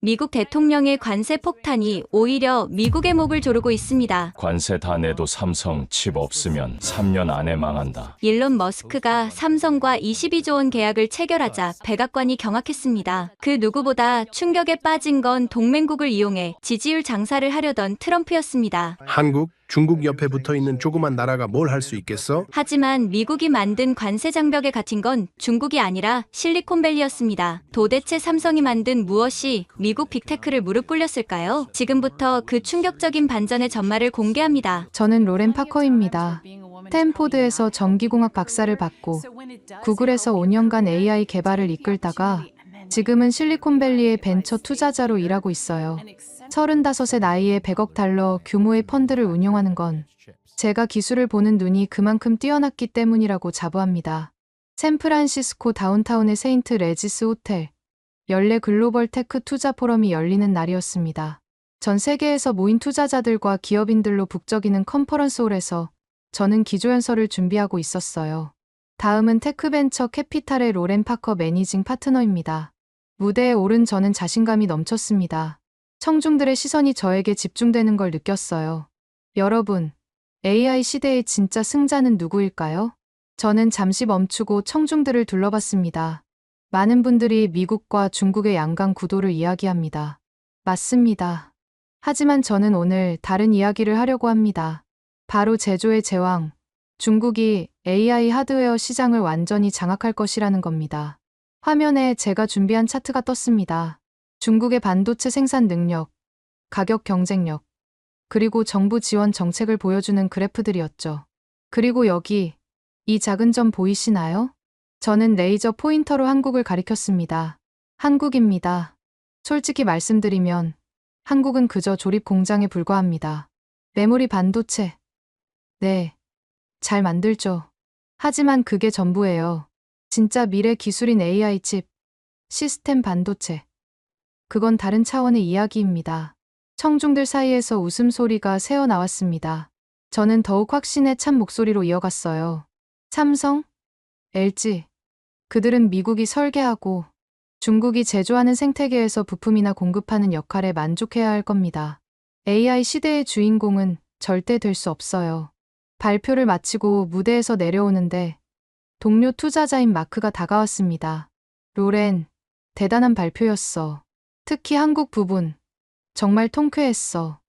미국 대통령의 관세 폭탄이 오히려 미국의 목을 조르고 있습니다. 관세 다 내도 삼성 칩 없으면 3년 안에 망한다. 일론 머스크가 삼성과 22조 원 계약을 체결하자 백악관이 경악했습니다. 그 누구보다 충격에 빠진 건 동맹국을 이용해 지지율 장사를 하려던 트럼프였습니다. 한국, 중국 옆에 붙어 있는 조그만 나라가 뭘 할 수 있겠어? 하지만 미국이 만든 관세 장벽에 갇힌 건 중국이 아니라 실리콘밸리였습니다. 도대체 삼성이 만든 무엇이 미국 빅테크를 무릎 꿇렸을까요? 지금부터 그 충격적인 반전의 전말을 공개합니다. 저는 로렌 파커입니다. 스탠포드에서 전기공학 박사를 받고 구글에서 5년간 AI 개발을 이끌다가 지금은 실리콘밸리의 벤처 투자자로 일하고 있어요. 35의 나이에 100억 달러 규모의 펀드를 운용하는 건 제가 기술을 보는 눈이 그만큼 뛰어났기 때문이라고 자부합니다. 샌프란시스코 다운타운의 세인트 레지스 호텔, 연례 글로벌 테크 투자 포럼이 열리는 날이었습니다. 전 세계에서 모인 투자자들과 기업인들로 북적이는 컨퍼런스홀에서 저는 기조연설을 준비하고 있었어요. 다음은 테크벤처 캐피탈의 로렌 파커 매니징 파트너입니다. 무대에 오른 저는 자신감이 넘쳤습니다. 청중들의 시선이 저에게 집중되는 걸 느꼈어요. 여러분, AI 시대의 진짜 승자는 누구일까요? 저는 잠시 멈추고 청중들을 둘러봤습니다. 많은 분들이 미국과 중국의 양강 구도를 이야기합니다. 맞습니다. 하지만 저는 오늘 다른 이야기를 하려고 합니다. 바로 제조의 제왕, 중국이 AI 하드웨어 시장을 완전히 장악할 것이라는 겁니다. 화면에 제가 준비한 차트가 떴습니다. 중국의 반도체 생산 능력, 가격 경쟁력, 그리고 정부 지원 정책을 보여주는 그래프들이었죠. 그리고 여기, 이 작은 점 보이시나요? 저는 레이저 포인터로 한국을 가리켰습니다. 한국입니다. 솔직히 말씀드리면 한국은 그저 조립 공장에 불과합니다. 메모리 반도체. 네, 잘 만들죠. 하지만 그게 전부예요. 진짜 미래 기술인 AI 칩, 시스템 반도체. 그건 다른 차원의 이야기입니다. 청중들 사이에서 웃음소리가 새어나왔습니다. 저는 더욱 확신에 찬 목소리로 이어갔어요. 삼성, LG. 그들은 미국이 설계하고 중국이 제조하는 생태계에서 부품이나 공급하는 역할에 만족해야 할 겁니다. AI 시대의 주인공은 절대 될 수 없어요. 발표를 마치고 무대에서 내려오는데 동료 투자자인 마크가 다가왔습니다. 로렌, 대단한 발표였어. 특히 한국 부분. 정말 통쾌했어.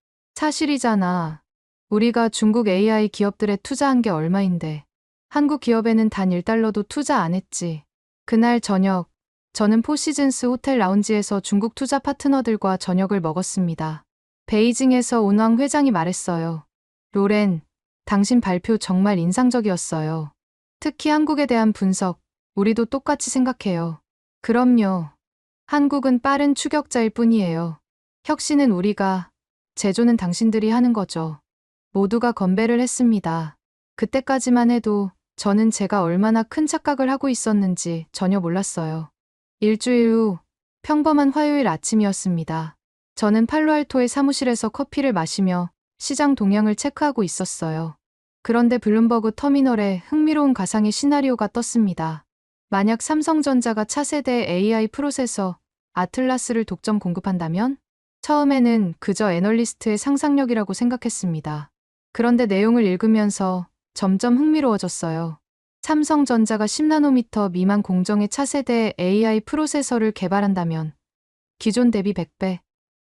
사실이잖아. 우리가 중국 AI 기업들에 투자한 게 얼마인데. 한국 기업에는 단 1달러도 투자 안 했지. 그날 저녁, 저는 포시즌스 호텔 라운지에서 중국 투자 파트너들과 저녁을 먹었습니다. 베이징에서 온왕 회장이 말했어요. 로렌, 당신 발표 정말 인상적이었어요. 특히 한국에 대한 분석, 우리도 똑같이 생각해요. 그럼요. 한국은 빠른 추격자일 뿐이에요. 혁신은 우리가, 제조는 당신들이 하는 거죠. 모두가 건배를 했습니다. 그때까지만 해도 저는 제가 얼마나 큰 착각을 하고 있었는지 전혀 몰랐어요. 일주일 후, 평범한 화요일 아침이었습니다. 저는 팔로알토의 사무실에서 커피를 마시며 시장 동향을 체크하고 있었어요. 그런데 블룸버그 터미널에 흥미로운 가상의 시나리오가 떴습니다. 만약 삼성전자가 차세대 AI 프로세서 아틀라스를 독점 공급한다면? 처음에는 그저 애널리스트의 상상력이라고 생각했습니다. 그런데 내용을 읽으면서 점점 흥미로워졌어요. 삼성전자가 10나노미터 미만 공정의 차세대 AI 프로세서를 개발한다면 기존 대비 100배,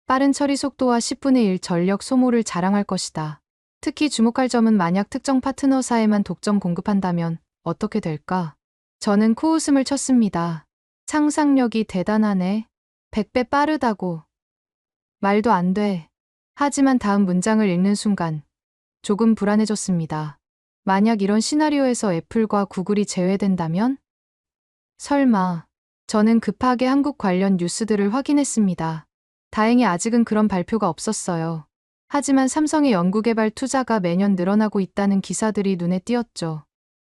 빠른 처리 속도와 10분의 1 전력 소모를 자랑할 것이다. 특히 주목할 점은 만약 특정 파트너사에만 독점 공급한다면 어떻게 될까? 저는 코웃음을 쳤습니다. 상상력이 대단하네. 100배 빠르다고. 말도 안 돼. 하지만 다음 문장을 읽는 순간 조금 불안해졌습니다. 만약 이런 시나리오에서 애플과 구글이 제외된다면? 설마. 저는 급하게 한국 관련 뉴스들을 확인했습니다. 다행히 아직은 그런 발표가 없었어요. 하지만 삼성의 연구개발 투자가 매년 늘어나고 있다는 기사들이 눈에 띄었죠.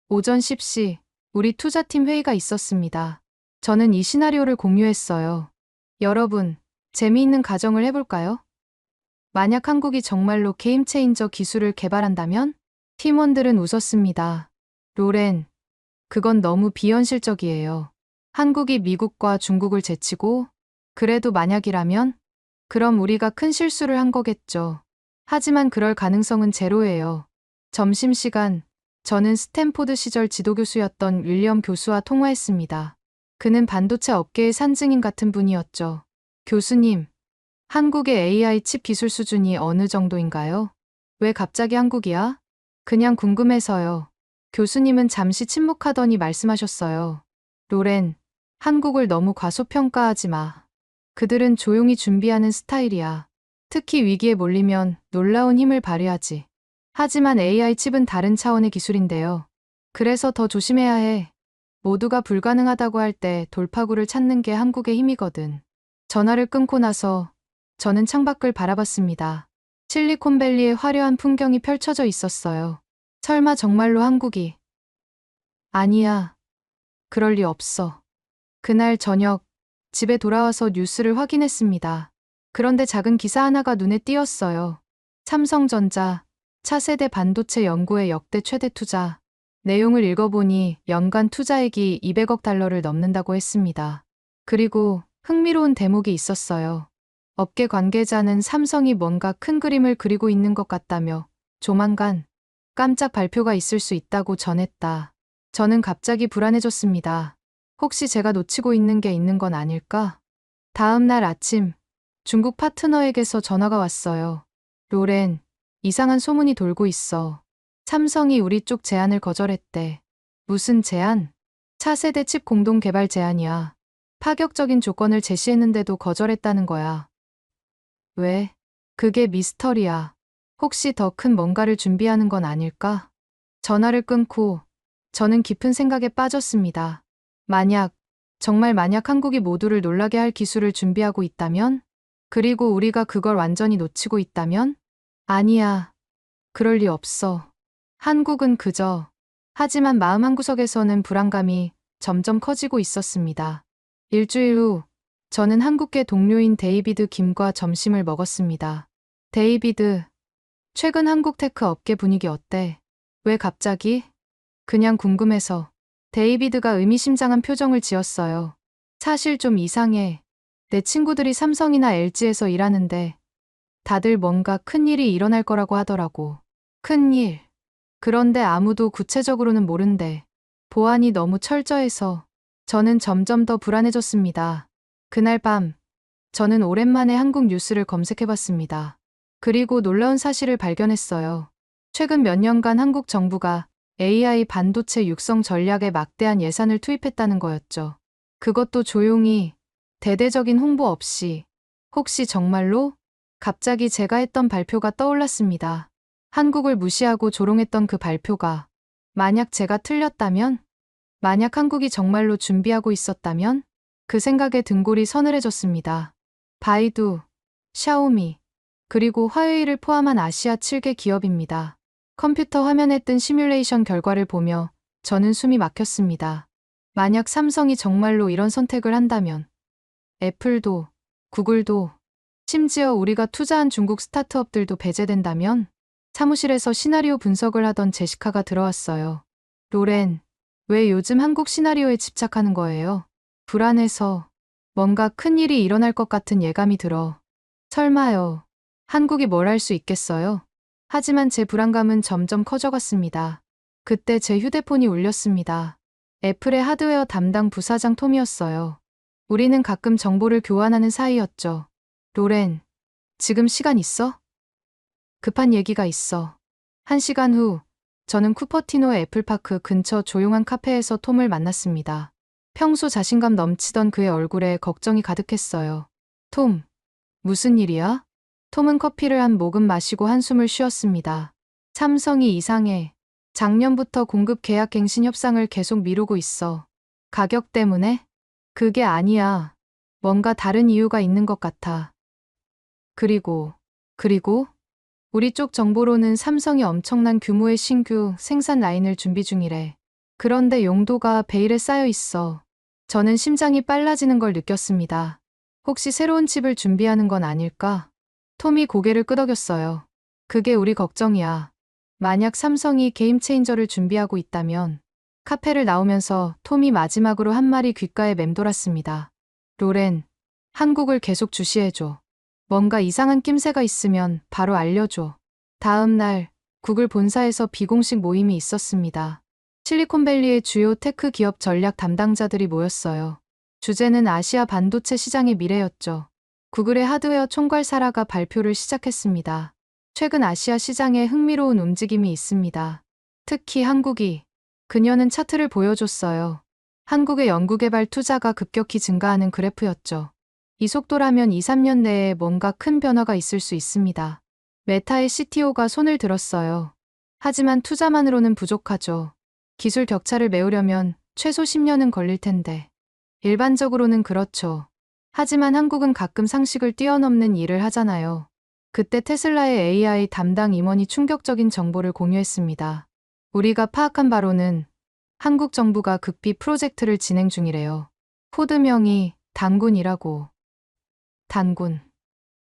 오전 10시, 우리 투자팀 회의가 있었습니다. 저는 이 시나리오를 공유했어요. 여러분, 재미있는 가정을 해볼까요? 만약 한국이 정말로 게임 체인저 기술을 개발한다면? 팀원들은 웃었습니다. 로렌, 그건 너무 비현실적이에요. 한국이 미국과 중국을 제치고 그래도 만약이라면? 그럼 우리가 큰 실수를 한 거겠죠. 하지만 그럴 가능성은 제로예요. 점심시간, 저는 스탠포드 시절 지도교수였던 윌리엄 교수와 통화했습니다. 그는 반도체 업계의 산증인 같은 분이었죠. 교수님, 한국의 AI 칩 기술 수준이 어느 정도인가요? 왜 갑자기 한국이야? 그냥 궁금해서요. 교수님은 잠시 침묵하더니 말씀하셨어요. 로렌, 한국을 너무 과소평가하지 마. 그들은 조용히 준비하는 스타일이야. 특히 위기에 몰리면 놀라운 힘을 발휘하지. 하지만 AI 칩은 다른 차원의 기술인데요. 그래서 더 조심해야 해. 모두가 불가능하다고 할 때 돌파구를 찾는 게 한국의 힘이거든. 전화를 끊고 나서 저는 창밖을 바라봤습니다. 실리콘밸리의 화려한 풍경이 펼쳐져 있었어요. 설마 정말로 한국이? 아니야. 그럴 리 없어. 그날 저녁, 집에 돌아와서 뉴스를 확인했습니다. 그런데 작은 기사 하나가 눈에 띄었어요. 삼성전자, 차세대 반도체 연구에 역대 최대 투자. 내용을 읽어보니 연간 투자액이 200억 달러를 넘는다고 했습니다. 그리고 흥미로운 대목이 있었어요. 업계 관계자는 삼성이 뭔가 큰 그림을 그리고 있는 것 같다며 조만간 깜짝 발표가 있을 수 있다고 전했다. 저는 갑자기 불안해졌습니다. 혹시 제가 놓치고 있는 게 있는 건 아닐까? 다음 날 아침, 중국 파트너에게서 전화가 왔어요. 로렌, 이상한 소문이 돌고 있어. 삼성이 우리 쪽 제안을 거절했대. 무슨 제안? 차세대 칩 공동 개발 제안이야. 파격적인 조건을 제시했는데도 거절했다는 거야. 왜? 그게 미스터리야. 혹시 더 큰 뭔가를 준비하는 건 아닐까? 전화를 끊고 저는 깊은 생각에 빠졌습니다. 정말 만약 한국이 모두를 놀라게 할 기술을 준비하고 있다면? 그리고 우리가 그걸 완전히 놓치고 있다면? 아니야. 그럴 리 없어. 한국은 그저. 하지만 마음 한구석에서는 불안감이 점점 커지고 있었습니다. 일주일 후, 저는 한국계 동료인 데이비드 김과 점심을 먹었습니다. 데이비드, 최근 한국 테크 업계 분위기 어때? 왜 갑자기? 그냥 궁금해서. 데이비드가 의미심장한 표정을 지었어요. 사실 좀 이상해. 내 친구들이 삼성이나 LG에서 일하는데 다들 뭔가 큰일이 일어날 거라고 하더라고. 큰일. 그런데 아무도 구체적으로는 모른대. 보안이 너무 철저해서 저는 점점 더 불안해졌습니다. 그날 밤, 저는 오랜만에 한국 뉴스를 검색해봤습니다. 그리고 놀라운 사실을 발견했어요. 최근 몇 년간 한국 정부가 AI 반도체 육성 전략에 막대한 예산을 투입했다는 거였죠. 그것도 조용히, 대대적인 홍보 없이. 혹시 정말로? 갑자기 제가 했던 발표가 떠올랐습니다. 한국을 무시하고 조롱했던 그 발표가 만약 제가 틀렸다면? 만약 한국이 정말로 준비하고 있었다면? 그 생각에 등골이 서늘해졌습니다. 바이두, 샤오미, 그리고 화웨이를 포함한 아시아 7개 기업입니다. 컴퓨터 화면에 뜬 시뮬레이션 결과를 보며 저는 숨이 막혔습니다. 만약 삼성이 정말로 이런 선택을 한다면 애플도, 구글도, 심지어 우리가 투자한 중국 스타트업들도 배제된다면? 사무실에서 시나리오 분석을 하던 제시카가 들어왔어요. 로렌, 왜 요즘 한국 시나리오에 집착하는 거예요? 불안해서 뭔가 큰일이 일어날 것 같은 예감이 들어. 설마요. 한국이 뭘 할 수 있겠어요? 하지만 제 불안감은 점점 커져갔습니다. 그때 제 휴대폰이 울렸습니다. 애플의 하드웨어 담당 부사장 톰이었어요. 우리는 가끔 정보를 교환하는 사이였죠. 로렌, 지금 시간 있어? 급한 얘기가 있어. 1시간 후, 저는 쿠퍼티노의 애플파크 근처 조용한 카페에서 톰을 만났습니다. 평소 자신감 넘치던 그의 얼굴에 걱정이 가득했어요. 톰, 무슨 일이야? 톰은 커피를 한 모금 마시고 한숨을 쉬었습니다. 삼성이 이상해. 작년부터 공급 계약 갱신 협상을 계속 미루고 있어. 가격 때문에? 그게 아니야. 뭔가 다른 이유가 있는 것 같아. 그리고? 우리 쪽 정보로는 삼성이 엄청난 규모의 신규 생산 라인을 준비 중이래. 그런데 용도가 베일에 쌓여 있어. 저는 심장이 빨라지는 걸 느꼈습니다. 혹시 새로운 칩을 준비하는 건 아닐까? 톰이 고개를 끄덕였어요. 그게 우리 걱정이야. 만약 삼성이 게임 체인저를 준비하고 있다면. 카페를 나오면서 톰이 마지막으로 한 말이 귓가에 맴돌았습니다. 로렌, 한국을 계속 주시해줘. 뭔가 이상한 낌새가 있으면 바로 알려줘. 다음 날 구글 본사에서 비공식 모임이 있었습니다. 실리콘밸리의 주요 테크 기업 전략 담당자들이 모였어요. 주제는 아시아 반도체 시장의 미래였죠. 구글의 하드웨어 총괄 사라가 발표를 시작했습니다. 최근 아시아 시장에 흥미로운 움직임이 있습니다. 특히 한국이. 그녀는 차트를 보여줬어요. 한국의 연구개발 투자가 급격히 증가하는 그래프였죠. 이 속도라면 2, 3년 내에 뭔가 큰 변화가 있을 수 있습니다. 메타의 CTO가 손을 들었어요. 하지만 투자만으로는 부족하죠. 기술 격차를 메우려면 최소 10년은 걸릴 텐데. 일반적으로는 그렇죠. 하지만 한국은 가끔 상식을 뛰어넘는 일을 하잖아요. 그때 테슬라의 AI 담당 임원이 충격적인 정보를 공유했습니다. 우리가 파악한 바로는 한국 정부가 극비 프로젝트를 진행 중이래요. 코드명이 단군이라고. 단군.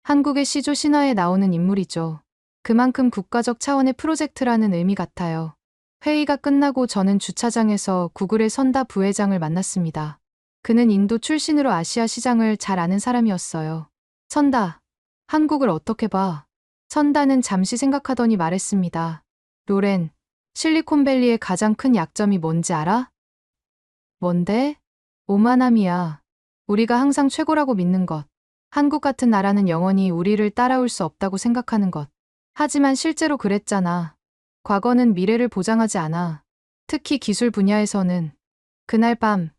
한국의 시조 신화에 나오는 인물이죠. 그만큼 국가적 차원의 프로젝트라는 의미 같아요. 회의가 끝나고 저는 주차장에서 구글의 선다 부회장을 만났습니다. 그는 인도 출신으로 아시아 시장을 잘 아는 사람이었어요. 선다, 한국을 어떻게 봐? 선다는 잠시 생각하더니 말했습니다. 로렌, 실리콘밸리의 가장 큰 약점이 뭔지 알아? 뭔데? 오만함이야. 우리가 항상 최고라고 믿는 것. 한국 같은 나라는 영원히 우리를 따라올 수 없다고 생각하는 것. 하지만 실제로 그랬잖아. 과거는 미래를 보장하지 않아. 특히 기술 분야에서는. 그날 밤,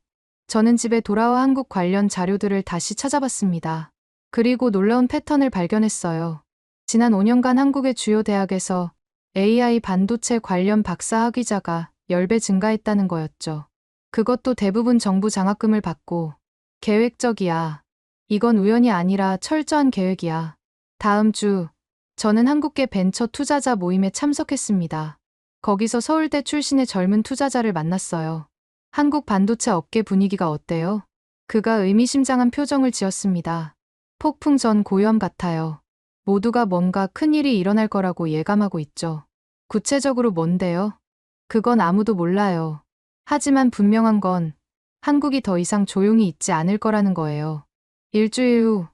저는 집에 돌아와 한국 관련 자료들을 다시 찾아봤습니다. 그리고 놀라운 패턴을 발견했어요. 지난 5년간 한국의 주요 대학에서 AI 반도체 관련 박사 학위자가 10배 증가했다는 거였죠. 그것도 대부분 정부 장학금을 받고. 계획적이야. 이건 우연이 아니라 철저한 계획이야. 다음 주, 저는 한국계 벤처 투자자 모임에 참석했습니다. 거기서 서울대 출신의 젊은 투자자를 만났어요. 한국 반도체 업계 분위기가 어때요? 그가 의미심장한 표정을 지었습니다. 폭풍 전 고염 같아요. 모두가 뭔가 큰일이 일어날 거라고 예감하고 있죠. 구체적으로 뭔데요? 그건 아무도 몰라요. 하지만 분명한 건 한국이 더 이상 조용히 있지 않을 거라는 거예요. 일주일 후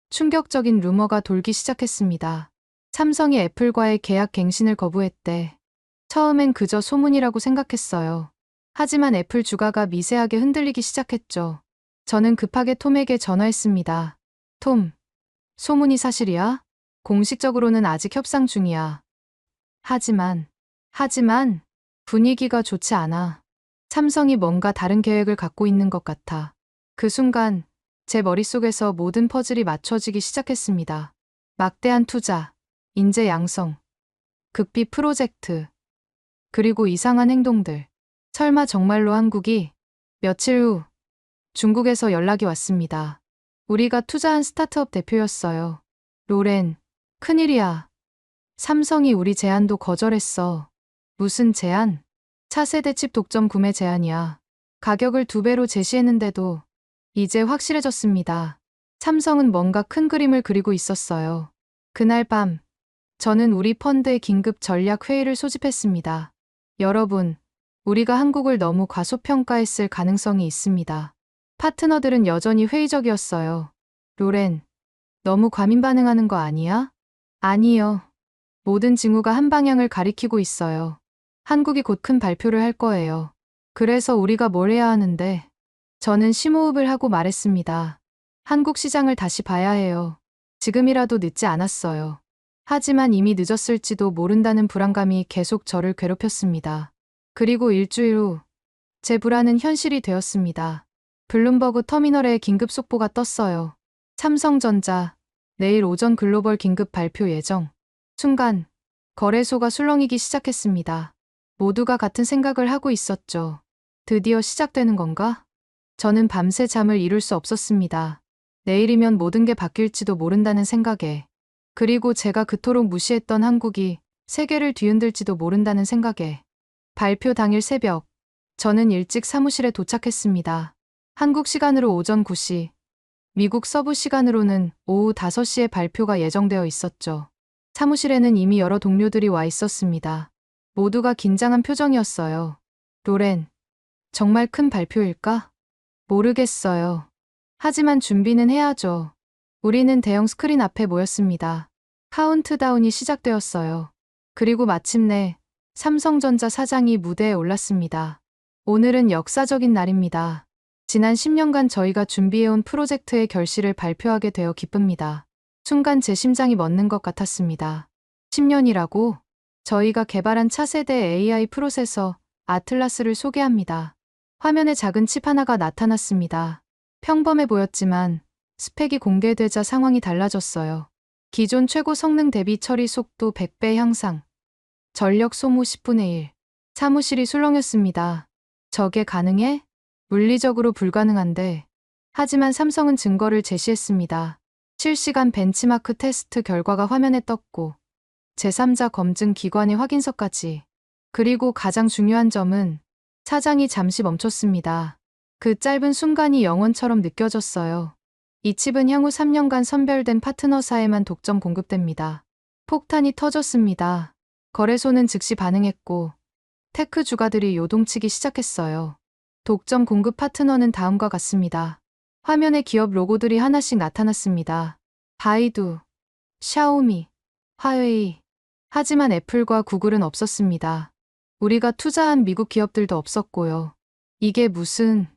충격적인 루머가 돌기 시작했습니다. 삼성이 애플과의 계약 갱신을 거부했대. 처음엔 그저 소문이라고 생각했어요. 하지만 애플 주가가 미세하게 흔들리기 시작했죠. 저는 급하게 톰에게 전화했습니다. 톰, 소문이 사실이야? 공식적으로는 아직 협상 중이야. 하지만 분위기가 좋지 않아. 삼성이 뭔가 다른 계획을 갖고 있는 것 같아. 그 순간 제 머릿속에서 모든 퍼즐이 맞춰지기 시작했습니다. 막대한 투자, 인재 양성, 극비 프로젝트, 그리고 이상한 행동들. 설마 정말로 한국이? 며칠 후 중국에서 연락이 왔습니다. 우리가 투자한 스타트업 대표였어요. 로렌, 큰일이야. 삼성이 우리 제안도 거절했어. 무슨 제안? 차세대 칩 독점 구매 제안이야. 가격을 2배로 제시했는데도 이제 확실해졌습니다. 삼성은 뭔가 큰 그림을 그리고 있었어요. 그날 밤, 저는 우리 펀드의 긴급 전략 회의를 소집했습니다. 여러분, 우리가 한국을 너무 과소평가했을 가능성이 있습니다. 파트너들은 여전히 회의적이었어요. 로렌, 너무 과민 반응하는 거 아니야? 아니요. 모든 징후가 한 방향을 가리키고 있어요. 한국이 곧 큰 발표를 할 거예요. 그래서 우리가 뭘 해야 하는데? 저는 심호흡을 하고 말했습니다. 한국 시장을 다시 봐야 해요. 지금이라도 늦지 않았어요. 하지만 이미 늦었을지도 모른다는 불안감이 계속 저를 괴롭혔습니다. 그리고 일주일 후, 제 불안은 현실이 되었습니다. 블룸버그 터미널에 긴급 속보가 떴어요. 삼성전자, 내일 오전 글로벌 긴급 발표 예정. 순간, 거래소가 술렁이기 시작했습니다. 모두가 같은 생각을 하고 있었죠. 드디어 시작되는 건가? 저는 밤새 잠을 이룰 수 없었습니다. 내일이면 모든 게 바뀔지도 모른다는 생각에. 그리고 제가 그토록 무시했던 한국이 세계를 뒤흔들지도 모른다는 생각에. 발표 당일 새벽, 저는 일찍 사무실에 도착했습니다. 한국 시간으로 오전 9시, 미국 서부 시간으로는 오후 5시에 발표가 예정되어 있었죠. 사무실에는 이미 여러 동료들이 와 있었습니다. 모두가 긴장한 표정이었어요. 로렌, 정말 큰 발표일까? 모르겠어요. 하지만 준비는 해야죠. 우리는 대형 스크린 앞에 모였습니다. 카운트다운이 시작되었어요. 그리고 마침내 삼성전자 사장이 무대에 올랐습니다. 오늘은 역사적인 날입니다. 지난 10년간 저희가 준비해온 프로젝트의 결실을 발표하게 되어 기쁩니다. 순간 제 심장이 멎는 것 같았습니다. 10년이라고? 저희가 개발한 차세대 AI 프로세서 아틀라스를 소개합니다. 화면에 작은 칩 하나가 나타났습니다. 평범해 보였지만 스펙이 공개되자 상황이 달라졌어요. 기존 최고 성능 대비 처리 속도 100배 향상, 전력 소모 10분의 1. 사무실이 술렁였습니다. 저게 가능해? 물리적으로 불가능한데. 하지만 삼성은 증거를 제시했습니다. 실시간 벤치마크 테스트 결과가 화면에 떴고, 제3자 검증 기관의 확인서까지. 그리고 가장 중요한 점은 사장이 잠시 멈췄습니다. 그 짧은 순간이 영원처럼 느껴졌어요. 이 칩은 향후 3년간 선별된 파트너사에만 독점 공급됩니다. 폭탄이 터졌습니다. 거래소는 즉시 반응했고 테크 주가들이 요동치기 시작했어요. 독점 공급 파트너는 다음과 같습니다. 화면에 기업 로고들이 하나씩 나타났습니다. 바이두, 샤오미, 화웨이. 하지만 애플과 구글은 없었습니다. 우리가 투자한 미국 기업들도 없었고요. 이게 무슨...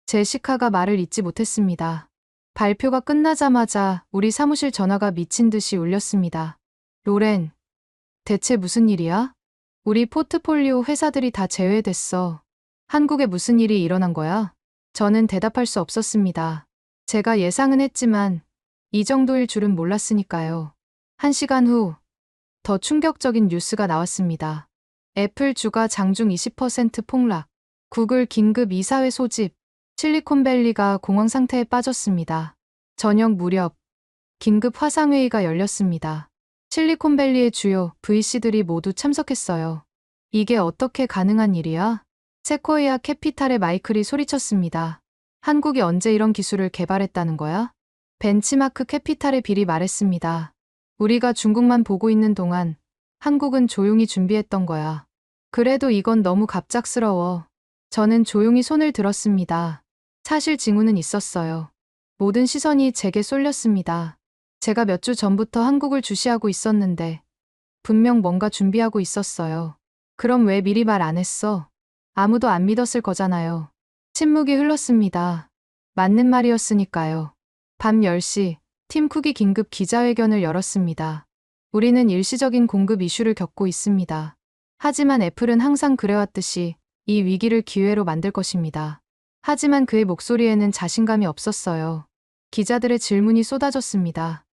제시카가 말을 잇지 못했습니다. 발표가 끝나자마자 우리 사무실 전화가 미친 듯이 울렸습니다. 로렌, 대체 무슨 일이야? 우리 포트폴리오 회사들이 다 제외됐어. 한국에 무슨 일이 일어난 거야? 저는 대답할 수 없었습니다. 제가 예상은 했지만 이 정도일 줄은 몰랐으니까요. 1시간 후 더 충격적인 뉴스가 나왔습니다. 애플 주가 장중 20% 폭락, 구글 긴급 이사회 소집, 실리콘밸리가 공황 상태에 빠졌습니다. 저녁 무렵 긴급 화상회의가 열렸습니다. 실리콘밸리의 주요 VC들이 모두 참석했어요. 이게 어떻게 가능한 일이야? 세코이아 캐피탈의 마이클이 소리쳤습니다. 한국이 언제 이런 기술을 개발했다는 거야? 벤치마크 캐피탈의 빌이 말했습니다. 우리가 중국만 보고 있는 동안 한국은 조용히 준비했던 거야. 그래도 이건 너무 갑작스러워. 저는 조용히 손을 들었습니다. 사실 징후는 있었어요. 모든 시선이 제게 쏠렸습니다. 제가 몇 주 전부터 한국을 주시하고 있었는데 분명 뭔가 준비하고 있었어요. 그럼 왜 미리 말 안 했어? 아무도 안 믿었을 거잖아요. 침묵이 흘렀습니다. 맞는 말이었으니까요. 밤 10시 팀 쿡이 긴급 기자회견을 열었습니다. 우리는 일시적인 공급 이슈를 겪고 있습니다. 하지만 애플은 항상 그래왔듯이 이 위기를 기회로 만들 것입니다. 하지만 그의 목소리에는 자신감이 없었어요. 기자들의 질문이 쏟아졌습니다.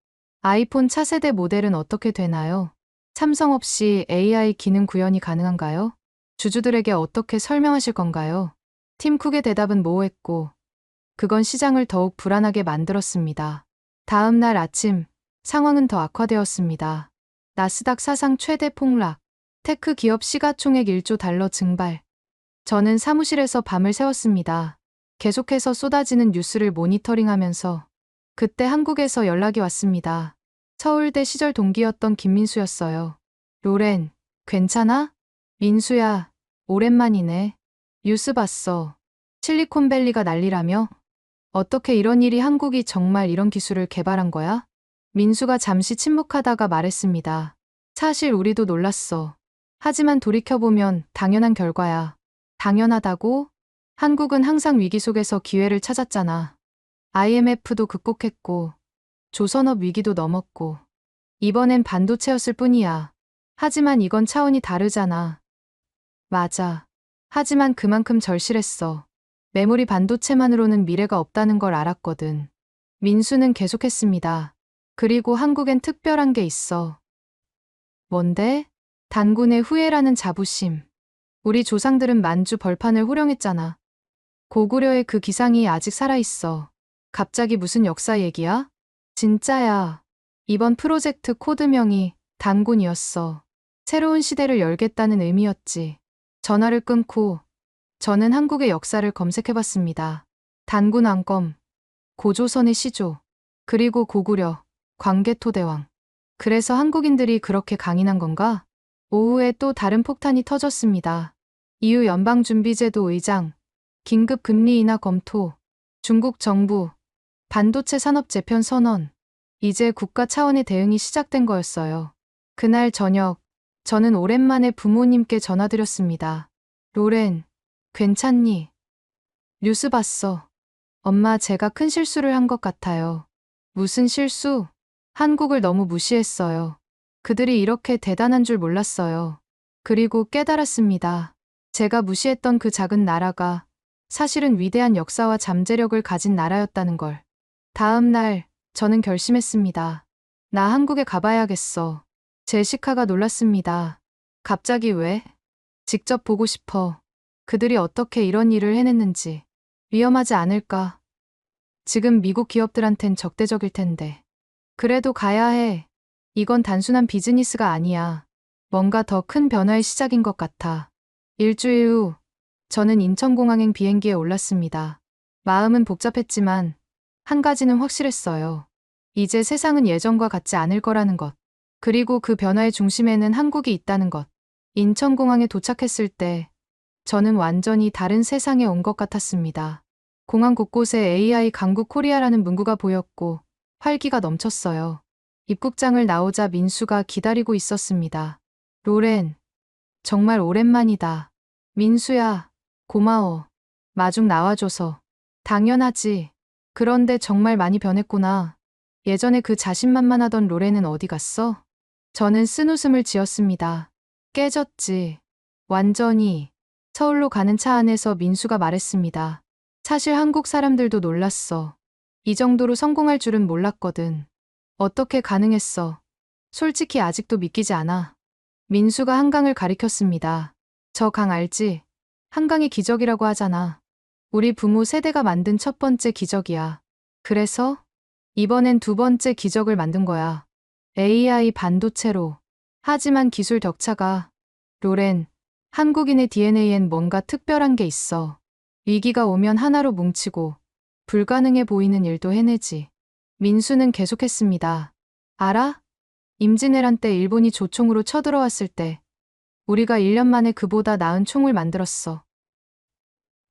아이폰 차세대 모델은 어떻게 되나요? 삼성 없이 AI 기능 구현이 가능한가요? 주주들에게 어떻게 설명하실 건가요? 팀 쿡의 대답은 모호했고 그건 시장을 더욱 불안하게 만들었습니다. 다음 날 아침 상황은 더 악화되었습니다. 나스닥 사상 최대 폭락, 테크 기업 시가총액 1조 달러 증발. 저는 사무실에서 밤을 새웠습니다. 계속해서 쏟아지는 뉴스를 모니터링하면서 그때 한국에서 연락이 왔습니다. 서울대 시절 동기였던 김민수였어요. 로렌, 괜찮아? 민수야, 오랜만이네. 뉴스 봤어. 실리콘밸리가 난리라며? 어떻게 이런 일이 한국이 정말 이런 기술을 개발한 거야? 민수가 잠시 침묵하다가 말했습니다. 사실 우리도 놀랐어. 하지만 돌이켜보면 당연한 결과야. 당연하다고? 한국은 항상 위기 속에서 기회를 찾았잖아. IMF도 극복했고, 조선업 위기도 넘었고, 이번엔 반도체였을 뿐이야. 하지만 이건 차원이 다르잖아. 맞아. 하지만 그만큼 절실했어. 메모리 반도체만으로는 미래가 없다는 걸 알았거든. 민수는 계속했습니다. 그리고 한국엔 특별한 게 있어. 뭔데? 단군의 후예라는 자부심. 우리 조상들은 만주 벌판을 호령했잖아. 고구려의 그 기상이 아직 살아있어. 갑자기 무슨 역사 얘기야? 진짜야. 이번 프로젝트 코드명이 단군이었어. 새로운 시대를 열겠다는 의미였지. 전화를 끊고 저는 한국의 역사를 검색해봤습니다. 단군 왕검, 고조선의 시조, 그리고 고구려, 광개토대왕. 그래서 한국인들이 그렇게 강인한 건가? 오후에 또 다른 폭탄이 터졌습니다. EU 연방준비제도 의장, 긴급 금리 인하 검토, 중국 정부, 반도체 산업 재편 선언. 이제 국가 차원의 대응이 시작된 거였어요. 그날 저녁, 저는 오랜만에 부모님께 전화드렸습니다. 로렌, 괜찮니? 뉴스 봤어. 엄마, 제가 큰 실수를 한 것 같아요. 무슨 실수? 한국을 너무 무시했어요. 그들이 이렇게 대단한 줄 몰랐어요. 그리고 깨달았습니다. 제가 무시했던 그 작은 나라가 사실은 위대한 역사와 잠재력을 가진 나라였다는 걸. 다음 날, 저는 결심했습니다. 나 한국에 가봐야겠어. 제시카가 놀랐습니다. 갑자기 왜? 직접 보고 싶어. 그들이 어떻게 이런 일을 해냈는지. 위험하지 않을까? 지금 미국 기업들한텐 적대적일 텐데. 그래도 가야 해. 이건 단순한 비즈니스가 아니야. 뭔가 더 큰 변화의 시작인 것 같아. 일주일 후, 저는 인천공항행 비행기에 올랐습니다. 마음은 복잡했지만, 한 가지는 확실했어요. 이제 세상은 예전과 같지 않을 거라는 것. 그리고 그 변화의 중심에는 한국이 있다는 것. 인천공항에 도착했을 때, 저는 완전히 다른 세상에 온 것 같았습니다. 공항 곳곳에 AI 강국 코리아라는 문구가 보였고, 활기가 넘쳤어요. 입국장을 나오자 민수가 기다리고 있었습니다. 로렌, 정말 오랜만이다. 민수야, 고마워. 마중 나와줘서. 당연하지. 그런데 정말 많이 변했구나. 예전에 그 자신만만하던 로렌은 어디 갔어? 저는 쓴웃음을 지었습니다. 깨졌지. 완전히. 서울로 가는 차 안에서 민수가 말했습니다. 사실 한국 사람들도 놀랐어. 이 정도로 성공할 줄은 몰랐거든. 어떻게 가능했어? 솔직히 아직도 믿기지 않아. 민수가 한강을 가리켰습니다. 저 강 알지? 한강의 기적이라고 하잖아. 우리 부모 세대가 만든 첫 번째 기적이야. 그래서 이번엔 두 번째 기적을 만든 거야. AI 반도체로. 하지만 기술 격차가. 로렌, 한국인의 DNA엔 뭔가 특별한 게 있어. 위기가 오면 하나로 뭉치고 불가능해 보이는 일도 해내지. 민수는 계속했습니다. 알아? 임진왜란 때 일본이 조총으로 쳐들어왔을 때 우리가 1년 만에 그보다 나은 총을 만들었어.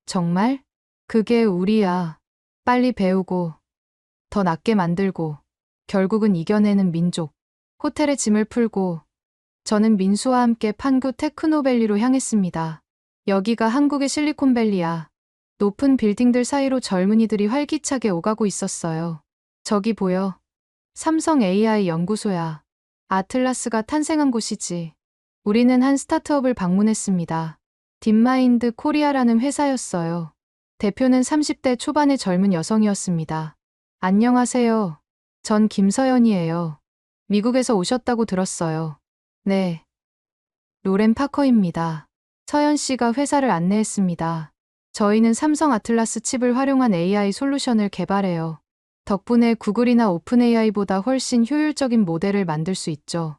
정말? 그게 우리야. 빨리 배우고 더 낫게 만들고 결국은 이겨내는 민족. 호텔에 짐을 풀고 저는 민수와 함께 판교 테크노밸리로 향했습니다. 여기가 한국의 실리콘밸리야. 높은 빌딩들 사이로 젊은이들이 활기차게 오가고 있었어요. 저기 보여. 삼성 AI 연구소야. 아틀라스가 탄생한 곳이지. 우리는 한 스타트업을 방문했습니다. 딥마인드 코리아라는 회사였어요. 대표는 30대 초반의 젊은 여성이었습니다. 안녕하세요. 전 김서연이에요. 미국에서 오셨다고 들었어요. 네. 로렌 파커입니다. 서연 씨가 회사를 안내했습니다. 저희는 삼성 아틀라스 칩을 활용한 AI 솔루션을 개발해요. 덕분에 구글이나 오픈AI보다 훨씬 효율적인 모델을 만들 수 있죠.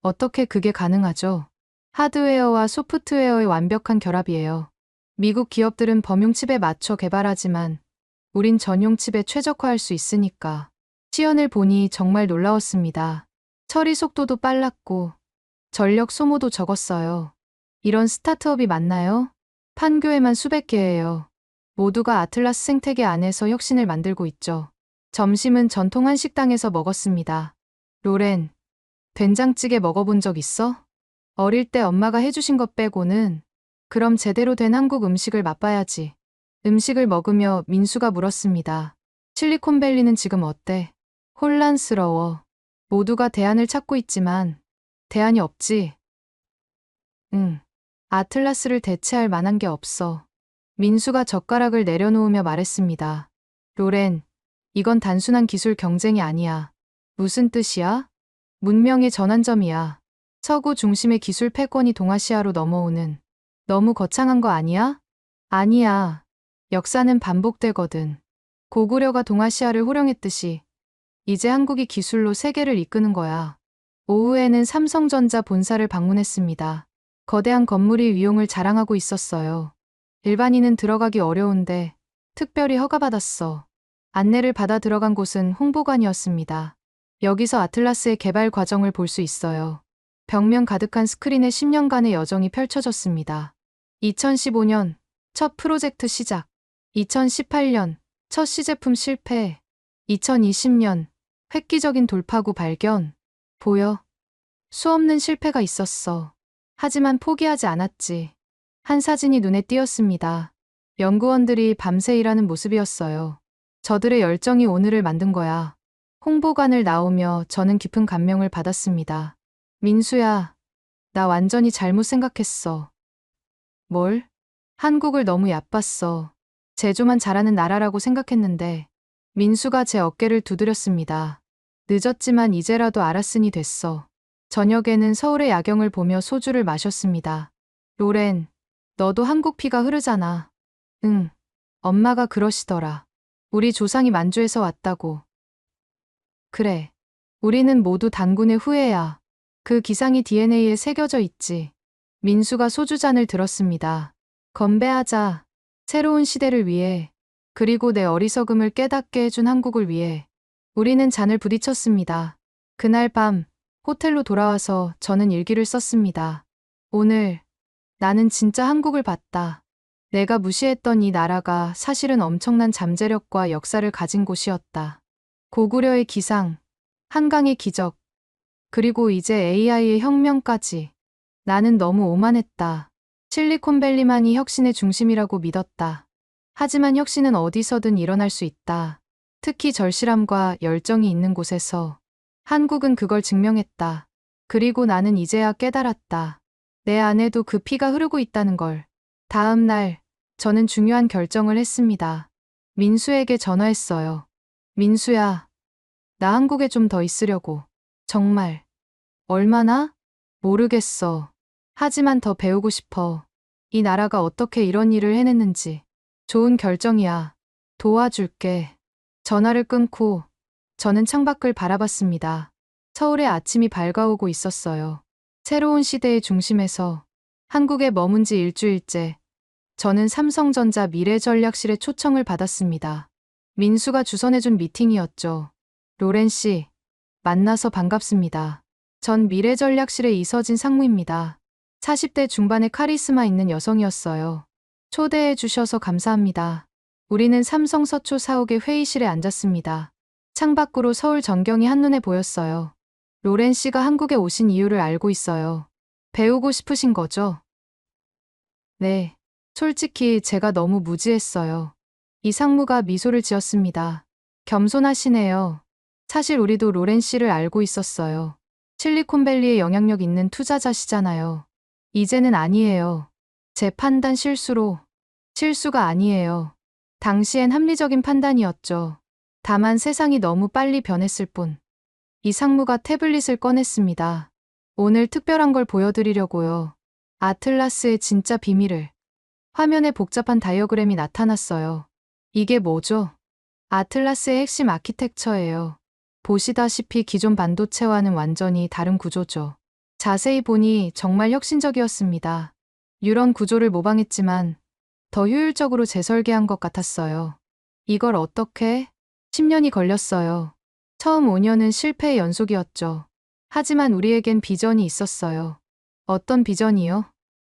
어떻게 그게 가능하죠? 하드웨어와 소프트웨어의 완벽한 결합이에요. 미국 기업들은 범용 칩에 맞춰 개발하지만 우린 전용 칩에 최적화할 수 있으니까. 시연을 보니 정말 놀라웠습니다. 처리 속도도 빨랐고 전력 소모도 적었어요. 이런 스타트업이 맞나요? 판교에만 수백 개예요. 모두가 아틀라스 생태계 안에서 혁신을 만들고 있죠. 점심은 전통 한식당에서 먹었습니다. 로렌, 된장찌개 먹어본 적 있어? 어릴 때 엄마가 해주신 것 빼고는. 그럼 제대로 된 한국 음식을 맛봐야지. 음식을 먹으며 민수가 물었습니다. 실리콘밸리는 지금 어때? 혼란스러워. 모두가 대안을 찾고 있지만 대안이 없지. 응. 아틀라스를 대체할 만한 게 없어. 민수가 젓가락을 내려놓으며 말했습니다. 로렌, 이건 단순한 기술 경쟁이 아니야. 무슨 뜻이야? 문명의 전환점이야. 서구 중심의 기술 패권이 동아시아로 넘어오는. 너무 거창한 거 아니야? 아니야. 역사는 반복되거든. 고구려가 동아시아를 호령했듯이 이제 한국이 기술로 세계를 이끄는 거야. 오후에는 삼성전자 본사를 방문했습니다. 거대한 건물이 위용을 자랑하고 있었어요. 일반인은 들어가기 어려운데 특별히 허가받았어. 안내를 받아 들어간 곳은 홍보관이었습니다. 여기서 아틀라스의 개발 과정을 볼 수 있어요. 벽면 가득한 스크린에 10년간의 여정이 펼쳐졌습니다. 2015년 첫 프로젝트 시작. 2018년 첫 시제품 실패. 2020년 획기적인 돌파구 발견. 보여? 수없는 실패가 있었어. 하지만 포기하지 않았지. 한 사진이 눈에 띄었습니다. 연구원들이 밤새 일하는 모습이었어요. 저들의 열정이 오늘을 만든 거야. 홍보관을 나오며 저는 깊은 감명을 받았습니다. 민수야, 나 완전히 잘못 생각했어. 뭘? 한국을 너무 얕봤어. 제조만 잘하는 나라라고 생각했는데. 민수가 제 어깨를 두드렸습니다. 늦었지만 이제라도 알았으니 됐어. 저녁에는 서울의 야경을 보며 소주를 마셨습니다. 로렌, 너도 한국 피가 흐르잖아. 응, 엄마가 그러시더라. 우리 조상이 만주에서 왔다고. 그래, 우리는 모두 단군의 후예야. 그 기상이 DNA에 새겨져 있지. 민수가 소주잔을 들었습니다. 건배하자. 새로운 시대를 위해. 그리고 내 어리석음을 깨닫게 해준 한국을 위해. 우리는 잔을 부딪혔습니다. 그날 밤 호텔로 돌아와서 저는 일기를 썼습니다. 오늘 나는 진짜 한국을 봤다. 내가 무시했던 이 나라가 사실은 엄청난 잠재력과 역사를 가진 곳이었다. 고구려의 기상, 한강의 기적, 그리고 이제 AI의 혁명까지. 나는 너무 오만했다. 실리콘밸리만이 혁신의 중심이라고 믿었다. 하지만 혁신은 어디서든 일어날 수 있다. 특히 절실함과 열정이 있는 곳에서. 한국은 그걸 증명했다. 그리고 나는 이제야 깨달았다. 내 안에도 그 피가 흐르고 있다는 걸. 다음 날, 저는 중요한 결정을 했습니다. 민수에게 전화했어요. 민수야, 나 한국에 좀 더 있으려고. 정말. 얼마나? 모르겠어. 하지만 더 배우고 싶어. 이 나라가 어떻게 이런 일을 해냈는지. 좋은 결정이야. 도와줄게. 전화를 끊고 저는 창밖을 바라봤습니다. 서울의 아침이 밝아오고 있었어요. 새로운 시대의 중심에서 한국에 머문 지 일주일째. 저는 삼성전자 미래전략실에 초청을 받았습니다. 민수가 주선해준 미팅이었죠. 로렌 씨, 만나서 반갑습니다. 전 미래전략실의 이서진 상무입니다. 40대 중반의 카리스마 있는 여성이었어요. 초대해 주셔서 감사합니다. 우리는 삼성 서초 사옥의 회의실에 앉았습니다. 창밖으로 서울 전경이 한눈에 보였어요. 로렌 씨가 한국에 오신 이유를 알고 있어요. 배우고 싶으신 거죠? 네. 솔직히 제가 너무 무지했어요. 이 상무가 미소를 지었습니다. 겸손하시네요. 사실 우리도 로렌 씨를 알고 있었어요. 실리콘밸리에 영향력 있는 투자자시잖아요. 이제는 아니에요. 제 판단 실수가 아니에요. 당시엔 합리적인 판단이었죠. 다만 세상이 너무 빨리 변했을 뿐. 이 상무가 태블릿을 꺼냈습니다. 오늘 특별한 걸 보여드리려고요. 아틀라스의 진짜 비밀을. 화면에 복잡한 다이어그램이 나타났어요. 이게 뭐죠? 아틀라스의 핵심 아키텍처예요. 보시다시피 기존 반도체와는 완전히 다른 구조죠. 자세히 보니 정말 혁신적이었습니다. 뉴런 구조를 모방했지만 더 효율적으로 재설계한 것 같았어요. 이걸 어떻게? 10년이 걸렸어요. 처음 5년은 실패의 연속이었죠. 하지만 우리에겐 비전이 있었어요. 어떤 비전이요?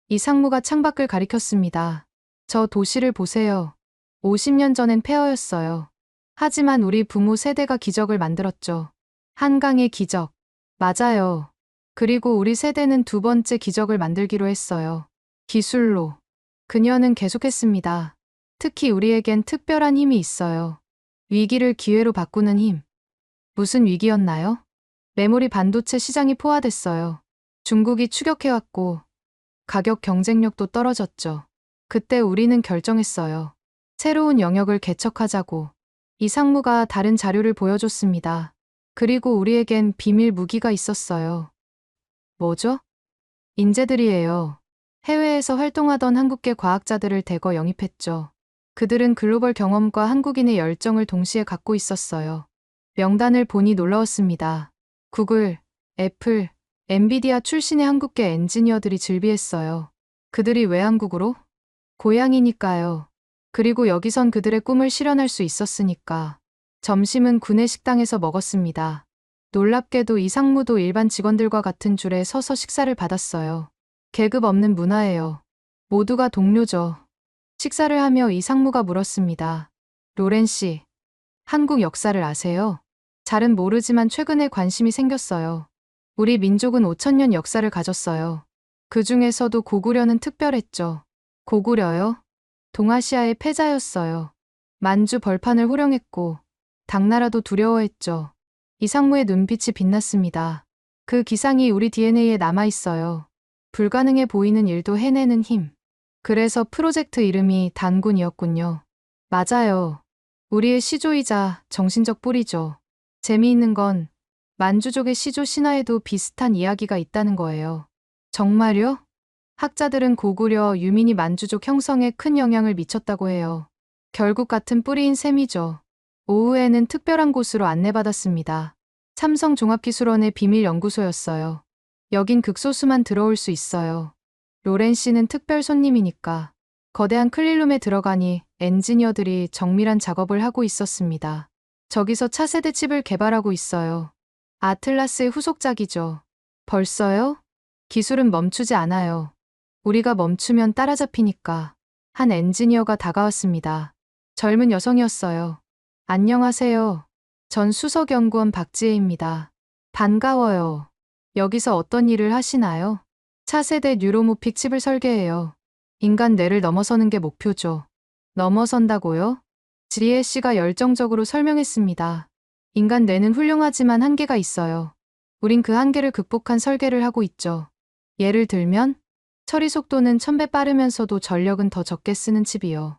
이 상무가 창밖을 가리켰습니다. 저 도시를 보세요. 50년 전엔 폐허였어요. 하지만 우리 부모 세대가 기적을 만들었죠. 한강의 기적. 맞아요. 그리고 우리 세대는 두 번째 기적을 만들기로 했어요. 기술로. 그녀는 계속했습니다. 특히 우리에겐 특별한 힘이 있어요. 위기를 기회로 바꾸는 힘. 무슨 위기였나요? 메모리 반도체 시장이 포화됐어요. 중국이 추격해왔고 가격 경쟁력도 떨어졌죠. 그때 우리는 결정했어요. 새로운 영역을 개척하자고. 이 상무가 다른 자료를 보여줬습니다. 그리고 우리에겐 비밀 무기가 있었어요. 뭐죠? 인재들이에요. 해외에서 활동하던 한국계 과학자들을 대거 영입했죠. 그들은 글로벌 경험과 한국인의 열정을 동시에 갖고 있었어요. 명단을 보니 놀라웠습니다. 구글, 애플, 엔비디아 출신의 한국계 엔지니어들이 즐비했어요. 그들이 왜 한국으로? 고향이니까요. 그리고 여기선 그들의 꿈을 실현할 수 있었으니까. 점심은 구내 식당에서 먹었습니다. 놀랍게도 이 상무도 일반 직원들과 같은 줄에 서서 식사를 받았어요. 계급 없는 문화예요. 모두가 동료죠. 식사를 하며 이 상무가 물었습니다. 로렌 씨, 한국 역사를 아세요? 잘은 모르지만 최근에 관심이 생겼어요. 우리 민족은 5천년 역사를 가졌어요. 그 중에서도 고구려는 특별했죠. 고구려요? 동아시아의 패자였어요. 만주 벌판을 호령했고 당나라도 두려워했죠. 이상무의 눈빛이 빛났습니다. 그 기상이 우리 DNA에 남아있어요. 불가능해 보이는 일도 해내는 힘. 그래서 프로젝트 이름이 단군이었군요. 맞아요. 우리의 시조이자 정신적 뿌리죠. 재미있는 건 만주족의 시조 신화에도 비슷한 이야기가 있다는 거예요. 정말요? 학자들은 고구려 유민이 만주족 형성에 큰 영향을 미쳤다고 해요. 결국 같은 뿌리인 셈이죠. 오후에는 특별한 곳으로 안내받았습니다. 삼성종합기술원의 비밀연구소였어요. 여긴 극소수만 들어올 수 있어요. 로렌 씨는 특별 손님이니까. 거대한 클린룸에 들어가니 엔지니어들이 정밀한 작업을 하고 있었습니다. 저기서 차세대 칩을 개발하고 있어요. 아틀라스의 후속작이죠. 벌써요? 기술은 멈추지 않아요. 우리가 멈추면 따라잡히니까. 한 엔지니어가 다가왔습니다. 젊은 여성이었어요. 안녕하세요. 전 수석연구원 박지혜입니다. 반가워요. 여기서 어떤 일을 하시나요? 차세대 뉴로모픽 칩을 설계해요. 인간 뇌를 넘어서는 게 목표죠. 넘어선다고요? 지혜 씨가 열정적으로 설명했습니다. 인간 뇌는 훌륭하지만 한계가 있어요. 우린 그 한계를 극복한 설계를 하고 있죠. 예를 들면 처리 속도는 1000배 빠르면서도 전력은 더 적게 쓰는 칩이요.